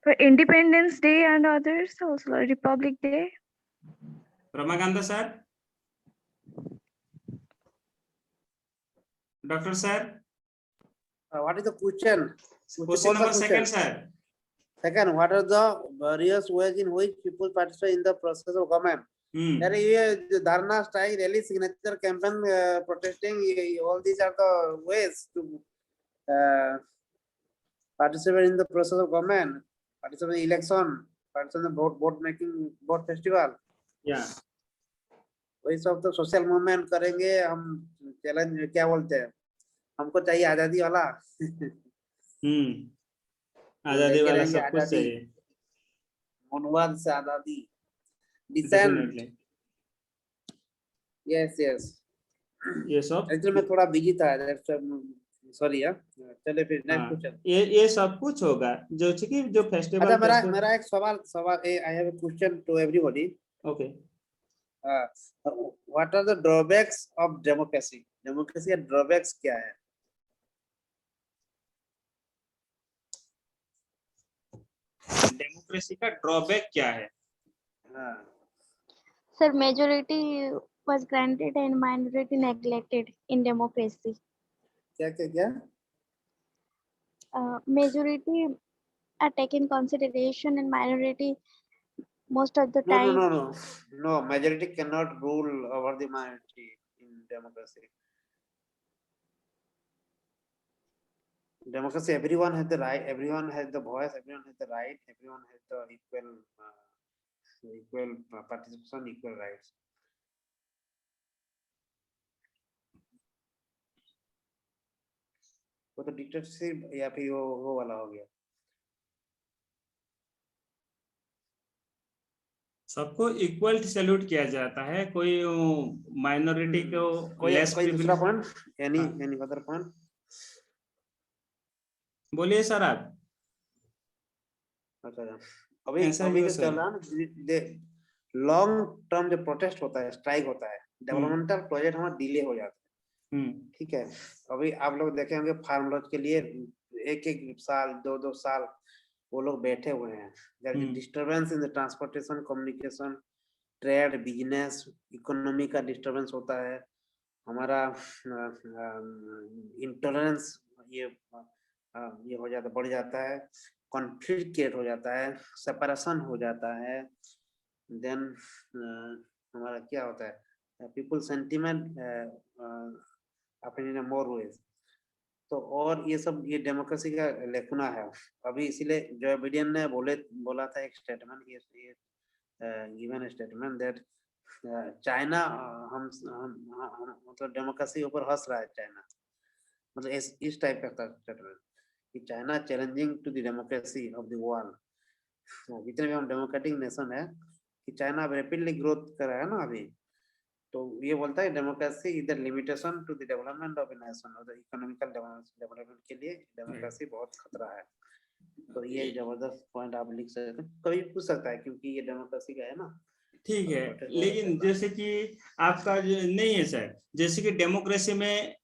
For Independence Day and others, also like Republic Day.
Ramakant sir, doctor sir,
What is the question?
Question number second sir.
Second, what are the various ways in which people participate in the process of government? अरे ये धरना, strike, rally, signature, campaign, protesting, all these are the ways to participate in the process of government, participate in election, participate in vote making, vote festival.
या
वही सब तो social movement करेंगे हम. Challenge क्या बोलते हैं, हमको चाहिए आजादी वाला.
आजादी
लेके
वाला
रहेंगे
सब कुछ
आजादी.
चाहिए.
मनवाद से आजादी. डिसेंट.
Definitely.
Yes yes.
ये सब
एक्चुअली मैं थोड़ा बिजी था, सॉरी यार. चले फिर नेक्स्ट
हाँ,
क्वेश्चन.
ये सब कुछ होगा जो कि जो फेस्टिवल.
अच्छा, मेरा एक सवाल I have a question to everybody.
Okay.
What are the drawbacks of democracy? Democracy का ड्रॉबैक्स क्या है?
डेमोक्रेसी का ड्रॉबैक क्या है?
हाँ.
Sir, majority was granted and minority neglected in democracy.
क्या?
Majority are taken consideration and minority most of the time.
No. Majority cannot rule over the minority in democracy. Democracy, everyone has the right, everyone has the voice, everyone has the right, everyone has the equal participation, equal rights. वो तो dictatorship या फिर वो वाला हो गया.
सबको equal salute किया जाता है, कोई माइनॉरिटी को
कोई
लेस
दूसरा पॉइंट, एनी
हाँ.
अदर पॉइंट
बोलिए सर आप.
अच्छा, अभी
ऐसा
अभी
ही हो
क्या चल रहा है, लॉन्ग टर्म जो प्रोटेस्ट होता है, स्ट्राइक होता है, डेवलपमेंटल प्रोजेक्ट हमारा डिले हो जाता है. ठीक है. अभी आप लोग देखे होंगे फार्मर्स के लिए एक साल 2 साल वो लोग बैठे हुए हैं. There is disturbance in the transportation, communication, trade, business, economy का डिस्टरबेंस होता है. हमारा इंटॉलरेंस ये हो जाता, बढ़ जाता है. कॉन्फ्लिक्ट क्रिएट हो जाता है, सेपरेशन हो जाता है. देन हमारा क्या होता है, पीपल सेंटिमेंट अपनी मोर वेज. तो और ये सब ये डेमोक्रेसी का लेखना है. अभी इसीलिए जो बिडेन ने बोला था एक statement, given statement that China हम मतलब डेमोक्रेसी के ऊपर हंस रहा है चाइना. मतलब इस टाइप का स्टेटमेंट कि China challenging to the democracy of the world. जितने भी हम डेमोक्रेटिक नेशन है कि चाइना रैपिडली ग्रोथ कर रहा है ना अभी, तो ये बोलता है democracy is the limitation to the development of a nation, और द इकोनॉमिकल डेवलपमेंट के लिए डेमोक्रेसी बहुत खतरा है. तो ये जबरदस्त पॉइंट आप लिख सकते हैं, कभी पूछ सकता है क्योंकि ये डेमोक्रेसी का है ना.
ठीक है, लेकिन जैसे कि आपका जो नहीं है सर, जैसे कि डेमोक्रेसी में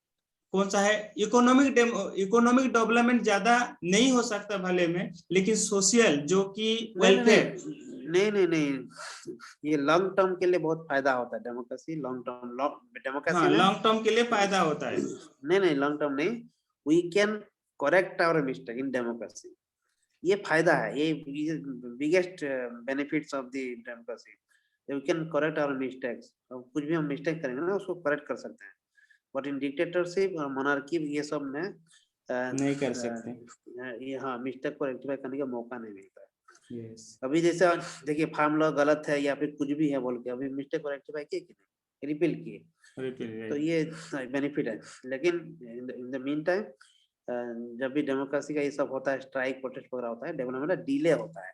कौन सा है, इकोनॉमिक डेवलपमेंट ज्यादा नहीं हो सकता भले में, लेकिन सोशल जो कि वेलफेयर.
नहीं, ये लॉन्ग टर्म के लिए बहुत फायदा होता है डेमोक्रेसी. लॉन्ग टर्म डेमोक्रेसी में
लॉन्ग टर्म के लिए फायदा होता है.
नहीं लॉन्ग टर्म नहीं. We can correct our mistake in democracy. ये फायदा है, ये biggest benefits of the democracy. We can correct our mistakes. कुछ भी हम मिस्टेक करेंगे ना उसको करेक्ट कर सकते हैं. बट इन डिक्टेटरशिप और मोनार्की ये सब में
नहीं कर सकते.
ये हाँ, मिस्टेक को रेक्टिफाई करने का मौका नहीं मिलता है.
Yes.
अभी जैसे देखिए फार्म लॉ गलत है या फिर कुछ भी है बोल के अभी मिस्टेक को रेक्टिफाई किए कि नहीं, रिपील किए, तो
Right.
ये बेनिफिट है। लेकिन इन द मीन टाइम जब भी डेमोक्रेसी का ये सब होता है, स्ट्राइक प्रोटेस्ट वगैरह होता है, डेवलपमेंट डिले होता है,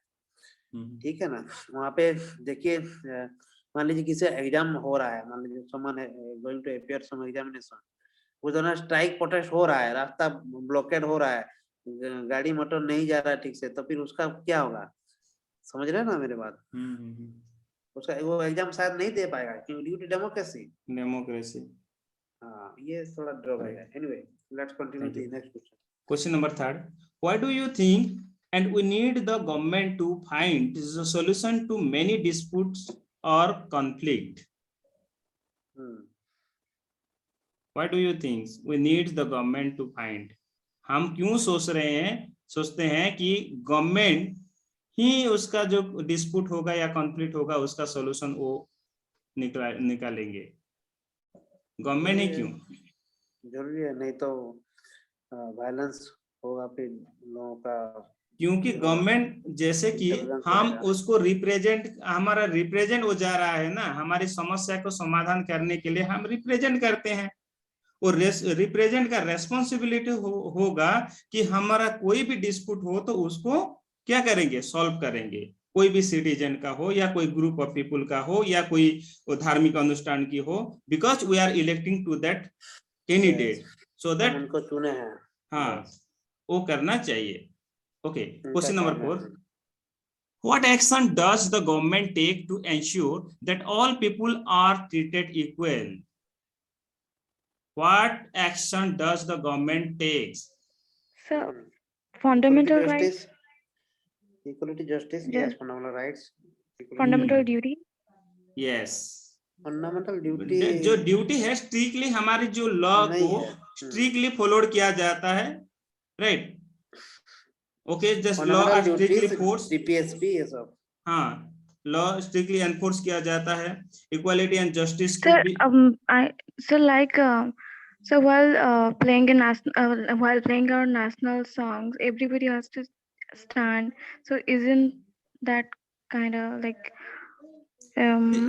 ठीक है ना। वहाँ पे देखिए मान लीजिए किसी एग्जाम हो रहा है, मान लीजिए समवन है going to appear some examination, उस दौरान स्ट्राइक प्रोटेस्ट हो रहा है, रास्ता ब्लॉकेड हो रहा है, गाड़ी मोटर नहीं जा रहा है ठीक से, तो फिर उसका क्या होगा, समझ रहे हैं ना मेरे बात। उसका वो एग्जाम शायद नहीं दे पाएगा क्योंकि ड्यू टू डेमोक्रेसी।
Democracy.
हाँ, ये थोड़ा ड्रॉबैक है। Anyway, let's continue
Thank you.
The next question.
Question number 3. Why do you think and we need the government to find the solution to many disputes or conflict? Why do you think we need the government to find? हम क्यों सोचते हैं कि government ही उसका जो dispute होगा या conflict होगा उसका सॉल्यूशन वो निकालेंगे, गवर्नमेंट ही क्यों?
जरूरी है, नहीं तो वायलेंस होगा फिर लोगों का।
क्योंकि गवर्नमेंट जैसे कि हम उसको हमारा रिप्रेजेंट हो जा रहा है ना, हमारी समस्या को समाधान करने के लिए हम रिप्रेजेंट करते हैं, और रिप्रेजेंट का रेस्पॉन्सिबिलिटी होगा कि हमारा कोई भी डिस्प्यूट हो तो उसको क्या करेंगे, सॉल्व करेंगे, कोई भी सिटीजन का हो या कोई ग्रुप ऑफ पीपुल का हो या कोई धार्मिक अनुष्ठान की हो, because we are electing to that candidate, so that
उनको चुने हैं।
हाँ, वो करना चाहिए। Okay, question number 4. What action does the government take to ensure that all people are treated equal? What action does the government takes?
So, fundamental rights,
Equality, justice,
Yes.
yes, fundamental rights. Equality.
fundamental duty.
Yes.
Fundamental duty
जो duty है strictly हमारी जो law
नहीं
को
है।
Strictly followed किया जाता है, right? Okay, just law are
Fundamental
strictly
duties,
force,
DPSP ये सब।
हाँ, लॉ स्ट्रिक्टली एनफोर्स किया जाता है, equality and justice
Sir,
to be.
so while playing while playing our national songs, everybody has to stand. So isn't that kind of like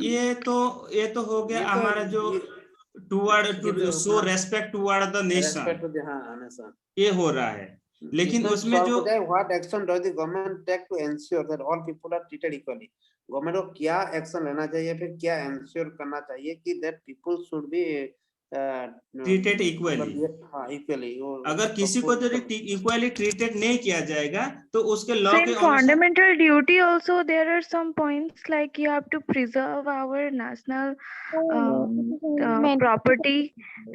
ये तो हो गया
ये तो
हमारा जो to show respect toward the nation,
respect to the nation।
ये हो रहा है, लेकिन उसमें जो
what action does the government take to ensure that all people are treated equally? Government को क्या एक्शन लेना चाहिए, फिर क्या एंश्योर करना चाहिए कि that people should be
treated equally.
हाँ, इक्वली।
अगर किसी को जो इक्वली ट्रीटेड नहीं किया जाएगा तो उसके लॉ
so
के
in fundamental duty also there are some points like you have to preserve our national property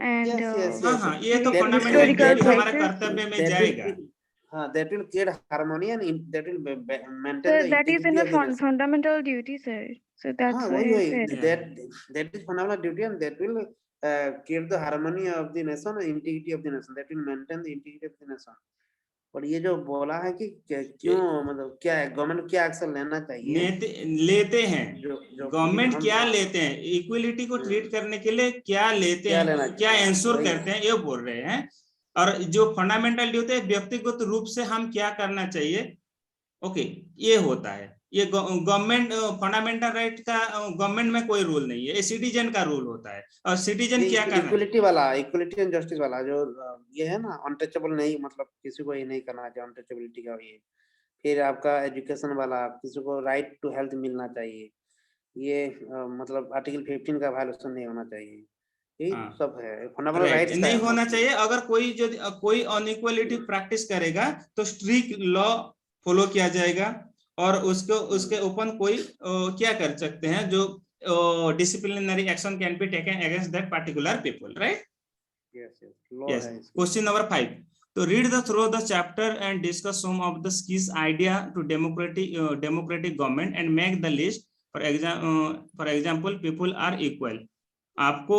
and
हाँ, ये तो
That
फंडामेंटल
historical
ड्यूटी हमारा
places.
कर्तव्य में जाएगा।
हाँ, that will create harmony and that will maintain
So
the
that is in
integrity
the
of the nation।
fundamental duty, sir. So that's
हाँ,
why I
वही
said.
that is fundamental duty and that will create the harmony of the nation and integrity of the nation, that will maintain the integrity of the nation। और ये जो बोला है कि क्यों, मतलब क्या है गवर्नमेंट क्या एक्शन लेना चाहिए,
लेते हैं गवर्नमेंट क्या
हम-
लेते हैं, इक्वलिटी को ट्रीट करने के लिए क्या लेते
क्या
हैं,
लेना
क्या
चाहिए,
एंश्योर
वही।
करते हैं, ये बोल रहे हैं। और जो फंडामेंटल ड्यूटी है व्यक्तिगत रूप से हम क्या करना चाहिए, ओके, ये होता है। ये गवर्नमेंट फंडामेंटल राइट का गवर्नमेंट में कोई रूल नहीं है, ये सिटीजन का रूल होता है। और सिटीजन क्या करना है,
इक्वलिटी वाला, इक्वलिटी एंड जस्टिस वाला जो ये है ना, अनटचेबल नहीं, मतलब किसी को ये नहीं करना चाहिए अनटचेबिलिटी का ये। फिर आपका एजुकेशन वाला, किसी को राइट टू हेल्थ मिलना चाहिए, ये मतलब आर्टिकल 15 का वायलेशन नहीं होना चाहिए, ये
हाँ।
सब है फंडामेंटल
Right,
राइट्स
नहीं होना चाहिए। अगर कोई अनइक्वलिटी प्रैक्टिस करेगा तो स्ट्रिक्ट लॉ फॉलो किया जाएगा और उसके ऊपर कोई क्या कर सकते हैं, जो disciplinary action can be taken against that particular people, right? Yes. Question number 5. To read through the chapter and discuss some of the skills idea to democratic government and make the list. For example, people are equal. आपको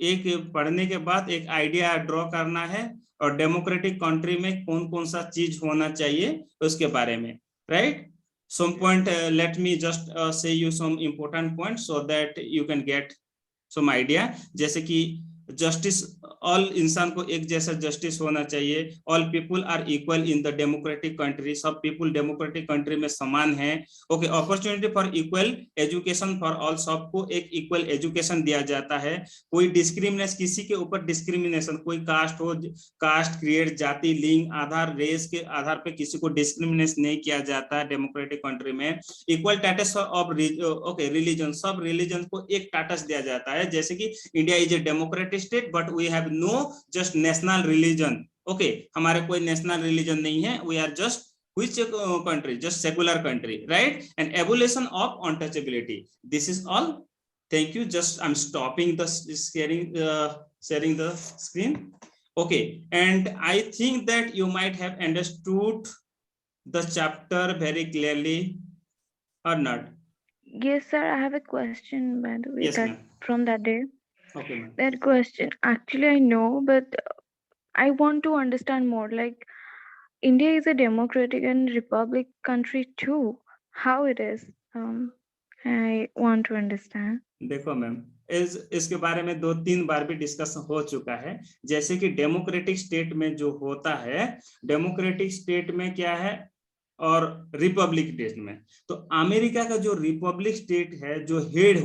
एक पढ़ने के बाद एक idea draw करना है और democratic country में कौन कौन सा चीज होना चाहिए उसके बारे में, right? Some point, let me just say you some important points so that you can get some idea. जैसे कि जस्टिस, ऑल इंसान को एक जैसा जस्टिस होना चाहिए, all people are equal in the democratic country, सब पीपल डेमोक्रेटिक कंट्री में समान है। Okay, opportunity for equal education for all, सबको एक इक्वल एजुकेशन दिया जाता है, कोई डिस्क्रिमिनेशन, किसी के ऊपर डिस्क्रिमिनेशन, कोई कास्ट हो, कास्ट, क्रिएट, जाति, लिंग, आधार, रेस के आधार पे किसी को डिस्क्रिमिनेशन नहीं किया जाता है डेमोक्रेटिक कंट्री में। Equal status of okay religion, सब रिलीजन को एक स्टेटस दिया जाता है, जैसे कि India is a democratic state but we have no just national religion. Okay, हमारे कोई नेशनल रिलीजन नहीं है, we are just which country, just secular country, right? And abolition of untouchability, this is all. Thank you, just I'm stopping the sharing the screen. Okay, and I think that you might have understood the chapter very clearly or not.
Yes, sir. I have a question, by the way,
Yes,
that
ma'am.
from that day.
Okay, ma'am.
That question, actually, I know, but I want to understand more. Like, India is a democratic and republic country too. How it is? I want to understand.
देखो ma'am, इसके बारे में 2-3 बार भी discuss हो चुका है। जैसे कि डेमोक्रेटिक स्टेट में जो होता है, डेमोक्रेटिक स्टेट में क्या है और रिपब्लिक स्टेट में, तो अमेरिका का जो रिपब्लिक स्टेट है, जो हेड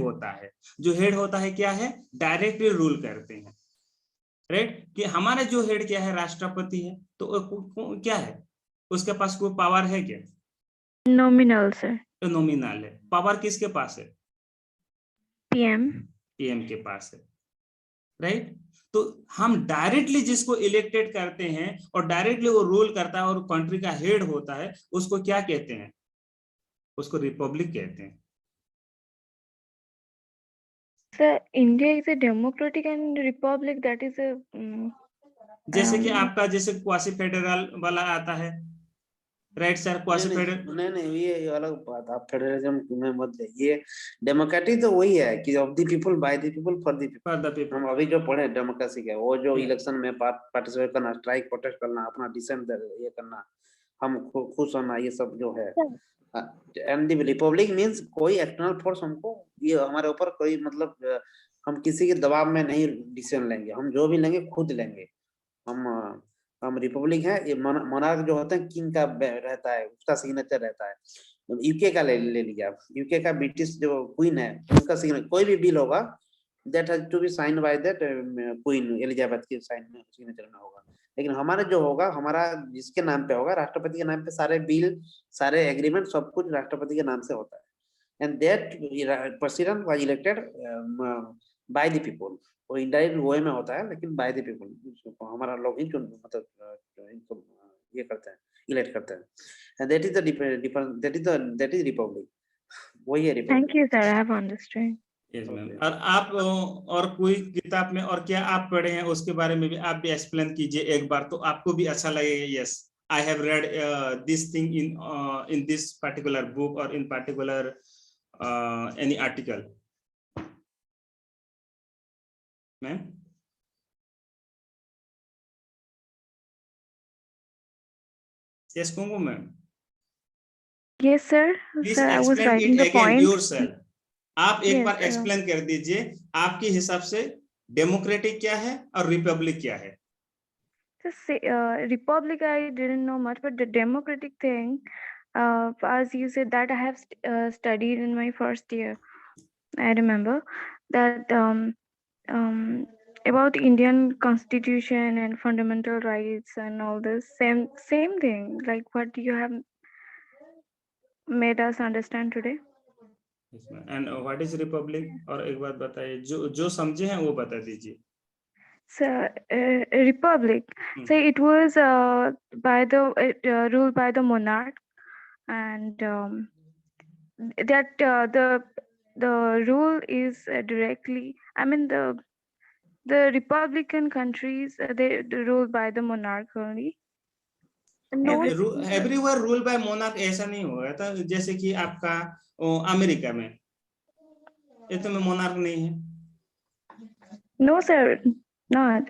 होता है क्या है, डायरेक्टली रूल करते हैं, राइट? कि हमारा जो हेड क्या है, राष्ट्रपति है, तो क्या है, उसके पास कोई पावर है क्या?
Nominal, sir.
तो नॉमिनल है। पावर किसके पास है?
PM.
पीएम के पास है, राइट? तो हम डायरेक्टली जिसको इलेक्टेड करते हैं और डायरेक्टली वो रूल करता है और कंट्री का हेड होता है, उसको क्या कहते हैं? उसको रिपब्लिक कहते हैं।
Sir, India is a democratic and republic. That is a.
जैसे कि आपका जैसे क्वासी फेडरल वाला आता है, राइट सर? क्वासी फेडरल
नहीं, ये अलग बात, आप फेडरलिज्म में मत जाइए। डेमोक्रेटिक तो वही है कि of the people, bye the people, for the people. हम अभी जो पढ़े डेमोक्रेसी का, वो जो इलेक्शन में पार्टिसिपेट करना, स्ट्राइक, प्रोटेस्ट करना, अपना डिसेंट ये करना, हम खुश होना, ये सब जो है। एंड द रिपब्लिक मींस कोई एक्सटर्नल फोर्स हमको, ये हमारे ऊपर कोई मतलब, हम किसी के दबाव में नहीं डिसीजन लेंगे, हम जो भी लेंगे खुद लेंगे। हम रिपब्लिक है, ये मोनार्क जो होते हैं, किंग का रहता है, उसका सिग्नेचर रहता है। यूके का ले लीजिए आप, यूके का ब्रिटिश जो क्वीन है, उनका सिग्नेचर, कोई भी बिल होगा that has to be sign by that queen Elizabeth के सिग्नेचर में होगा। लेकिन हमारा जो होगा, हमारा जिसके नाम पे होगा, राष्ट्रपति के नाम पे सारे बिल, सारे एग्रीमेंट, सब कुछ राष्ट्रपति के नाम से होता है। And that president was elected by the people. वो इनडायरेक्ट वे में होता है, लेकिन बाय द पीपल, हमारा लोग ही जो मतलब इनको ये करते हैं, इलेक्ट करते हैं। And that is the difference, that is Republic, वही है Republic.
Thank you, sir. I have understood.
Yes, ma'am. और आप और कोई किताब में और क्या आप पढ़े हैं, उसके बारे में भी आप भी एक्सप्लेन कीजिए एक बार, तो आपको भी अच्छा लगेगा। Yes, I have read this thing in this particular book और in particular any article. Ma'am, yes कुंगू ma'am,
Yes, sir.
Please
Sir, I was
explain
writing
it
the
again
point.
Yourself. आप एक
Yes,
बार explain कर दीजिए, आपके हिसाब से democratic क्या है और रिपब्लिक क्या है?
Just say, republic, I didn't know much, but the democratic thing, as you said, that I have studied in my first year. I remember that about Indian constitution and fundamental rights and all this, same thing, like what you have made us understand today.
And what is Republic? और एक बात बताइए, जो समझे हैं वो बता दीजिए।
So, republic. So it was ruled by the monarch, and that the rule is directly. I mean the republican countries, they're ruled by the monarch only.
Everywhere rule by monarch ऐसा नहीं होगा था, जैसे कि आपका अमेरिका में इतने में मोनार्क नहीं है।
No, sir, not.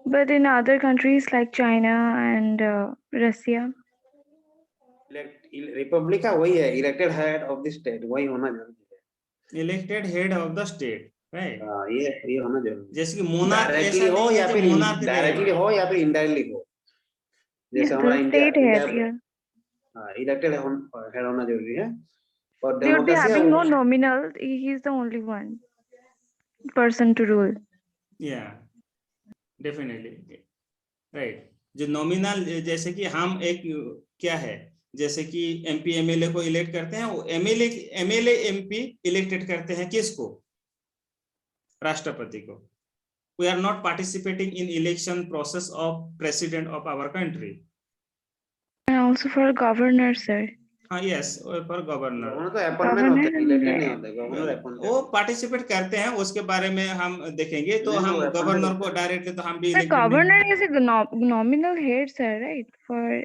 But in other countries like China and Russia.
Republic का वही है, elected head of the state, वही होना जरूरी है।
Elected head of the state, right.
ये होना जरूरी
जैसे कि मोनार्क
डायरेक्टली
ऐसा
हो
नहीं
या
है
फिर
कि मोनार्क
डायरेक्टली हो या फिर इनडायरेक्टली हो,
Yeah,
जैसे हमारा
the
India
state head, yeah.
Elected head होना जरूरी है, और
They would be
democracy
having no nominal. He is the only one person to rule.
या डेफिनेटली राइट। जो नॉमिनल, जैसे कि हम एक क्या है, जैसे कि एमपी एमएलए को इलेक्ट करते हैं, वो एमएलए एमपी इलेक्टेड करते हैं किसको? राष्ट्रपति को। We are not participating in election process of president of our country.
And also for governor, sir.
हाँ यस, फॉर गवर्नर
गवर्नर तो अपॉइंटमेंट होते हैं, इलेक्टेड नहीं होते, गवर्नर अपॉइंट
वो पार्टिसिपेट करते हैं, उसके बारे में हम देखेंगे। तो
नहीं,
हम
वो appointed
गवर्नर को
होते हैं।
डायरेक्टली तो हम भी
The
elected
governor is a nominal head, sir, right? For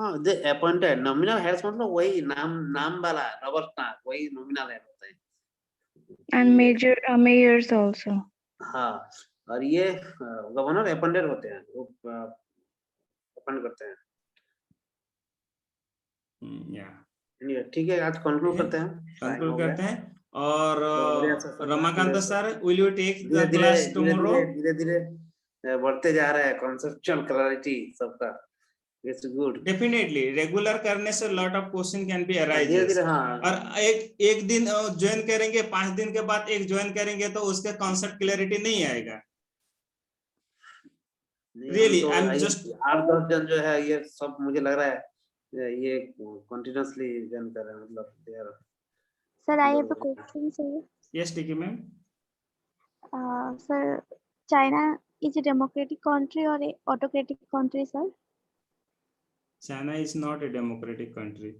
हाँ, दे अपॉइंटेड, नॉमिनल हेड्स मतलब वही नाम वाला रबर स्टाम्प, वही नॉमिनल हेड होता है।
and major mayors also.
हाँ, और ये गवर्नर अपॉइंटेड होते हैं, वो अपॉइंट करते हैं।
या
Anyway, ठीक है, आज कंक्लूड करते हैं,
कंक्लूड करते हैं। और
बढ़िया सा सब
रमाकांत
धीरे-
सर, विल यू टेक
धीरे
द क्लास
धीरे
टुमारो?
धीरे धीरे बढ़ते जा रहा है कॉन्सेप्चुअल क्लैरिटी सबका, इट्स गुड।
डेफिनेटली रेगुलर करने से lot of question can B
धीरे
अराइजेस।
धीरे हाँ,
और एक दिन ज्वाइन करेंगे, 5 दिन के बाद एक ज्वाइन करेंगे तो उसके कॉन्सेप्ट क्लैरिटी नहीं आएगा। Really, I'm just-
8-10 जन जो है ये सब मुझे लग रहा है ये कंटिन्यूअसली जन कर रहे हैं, मतलब they are-
Sir, I have a question, sir.
Yes टिकी ma'am.
Sir, China is a democratic country or a autocratic country, sir?
China is not a democratic country.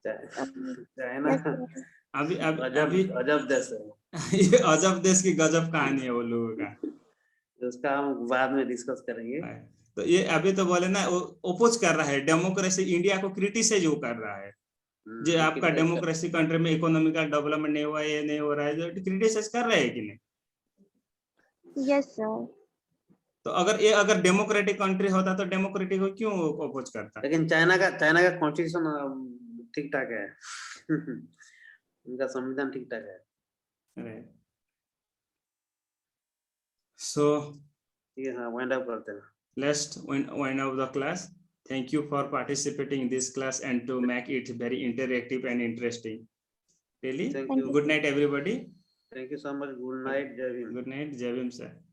China
Yes, sir.
अभी
अजब अजब देश है,
ये अजब देश की गजब कहानी है वो लोगों का।
उसका हम बाद में डिस्कस करेंगे।
तो ये अभी तो बोले ना, ओपोज कर रहा है डेमोक्रेसी, इंडिया को क्रिटिसाइज वो कर रहा है। जो आपका डेमोक्रेसी कंट्री में इकोनॉमिकल डेवलपमेंट नहीं हुआ, ये नहीं हो रहा है, जो क्रिटिसाइज कर रहे हैं कि नहीं?
Yes, sir.
तो अगर डेमोक्रेटिक कंट्री होता तो डेमोक्रेटिक को क्यों अपोज करता?
लेकिन चाइना का कॉन्स्टिट्यूशन ठीक ठाक है उनका संविधान ठीक ठाक है।
सो
ठीक है, हाँ, वाइंड अप करते हैं।
let's wind up the class. Thank you for participating in this class and to make it very interactive and interesting. Really?
Thank you.
Good night everybody.
Thank you so much. Good night, Jai Hind.
Good night, Jai Hind, sir.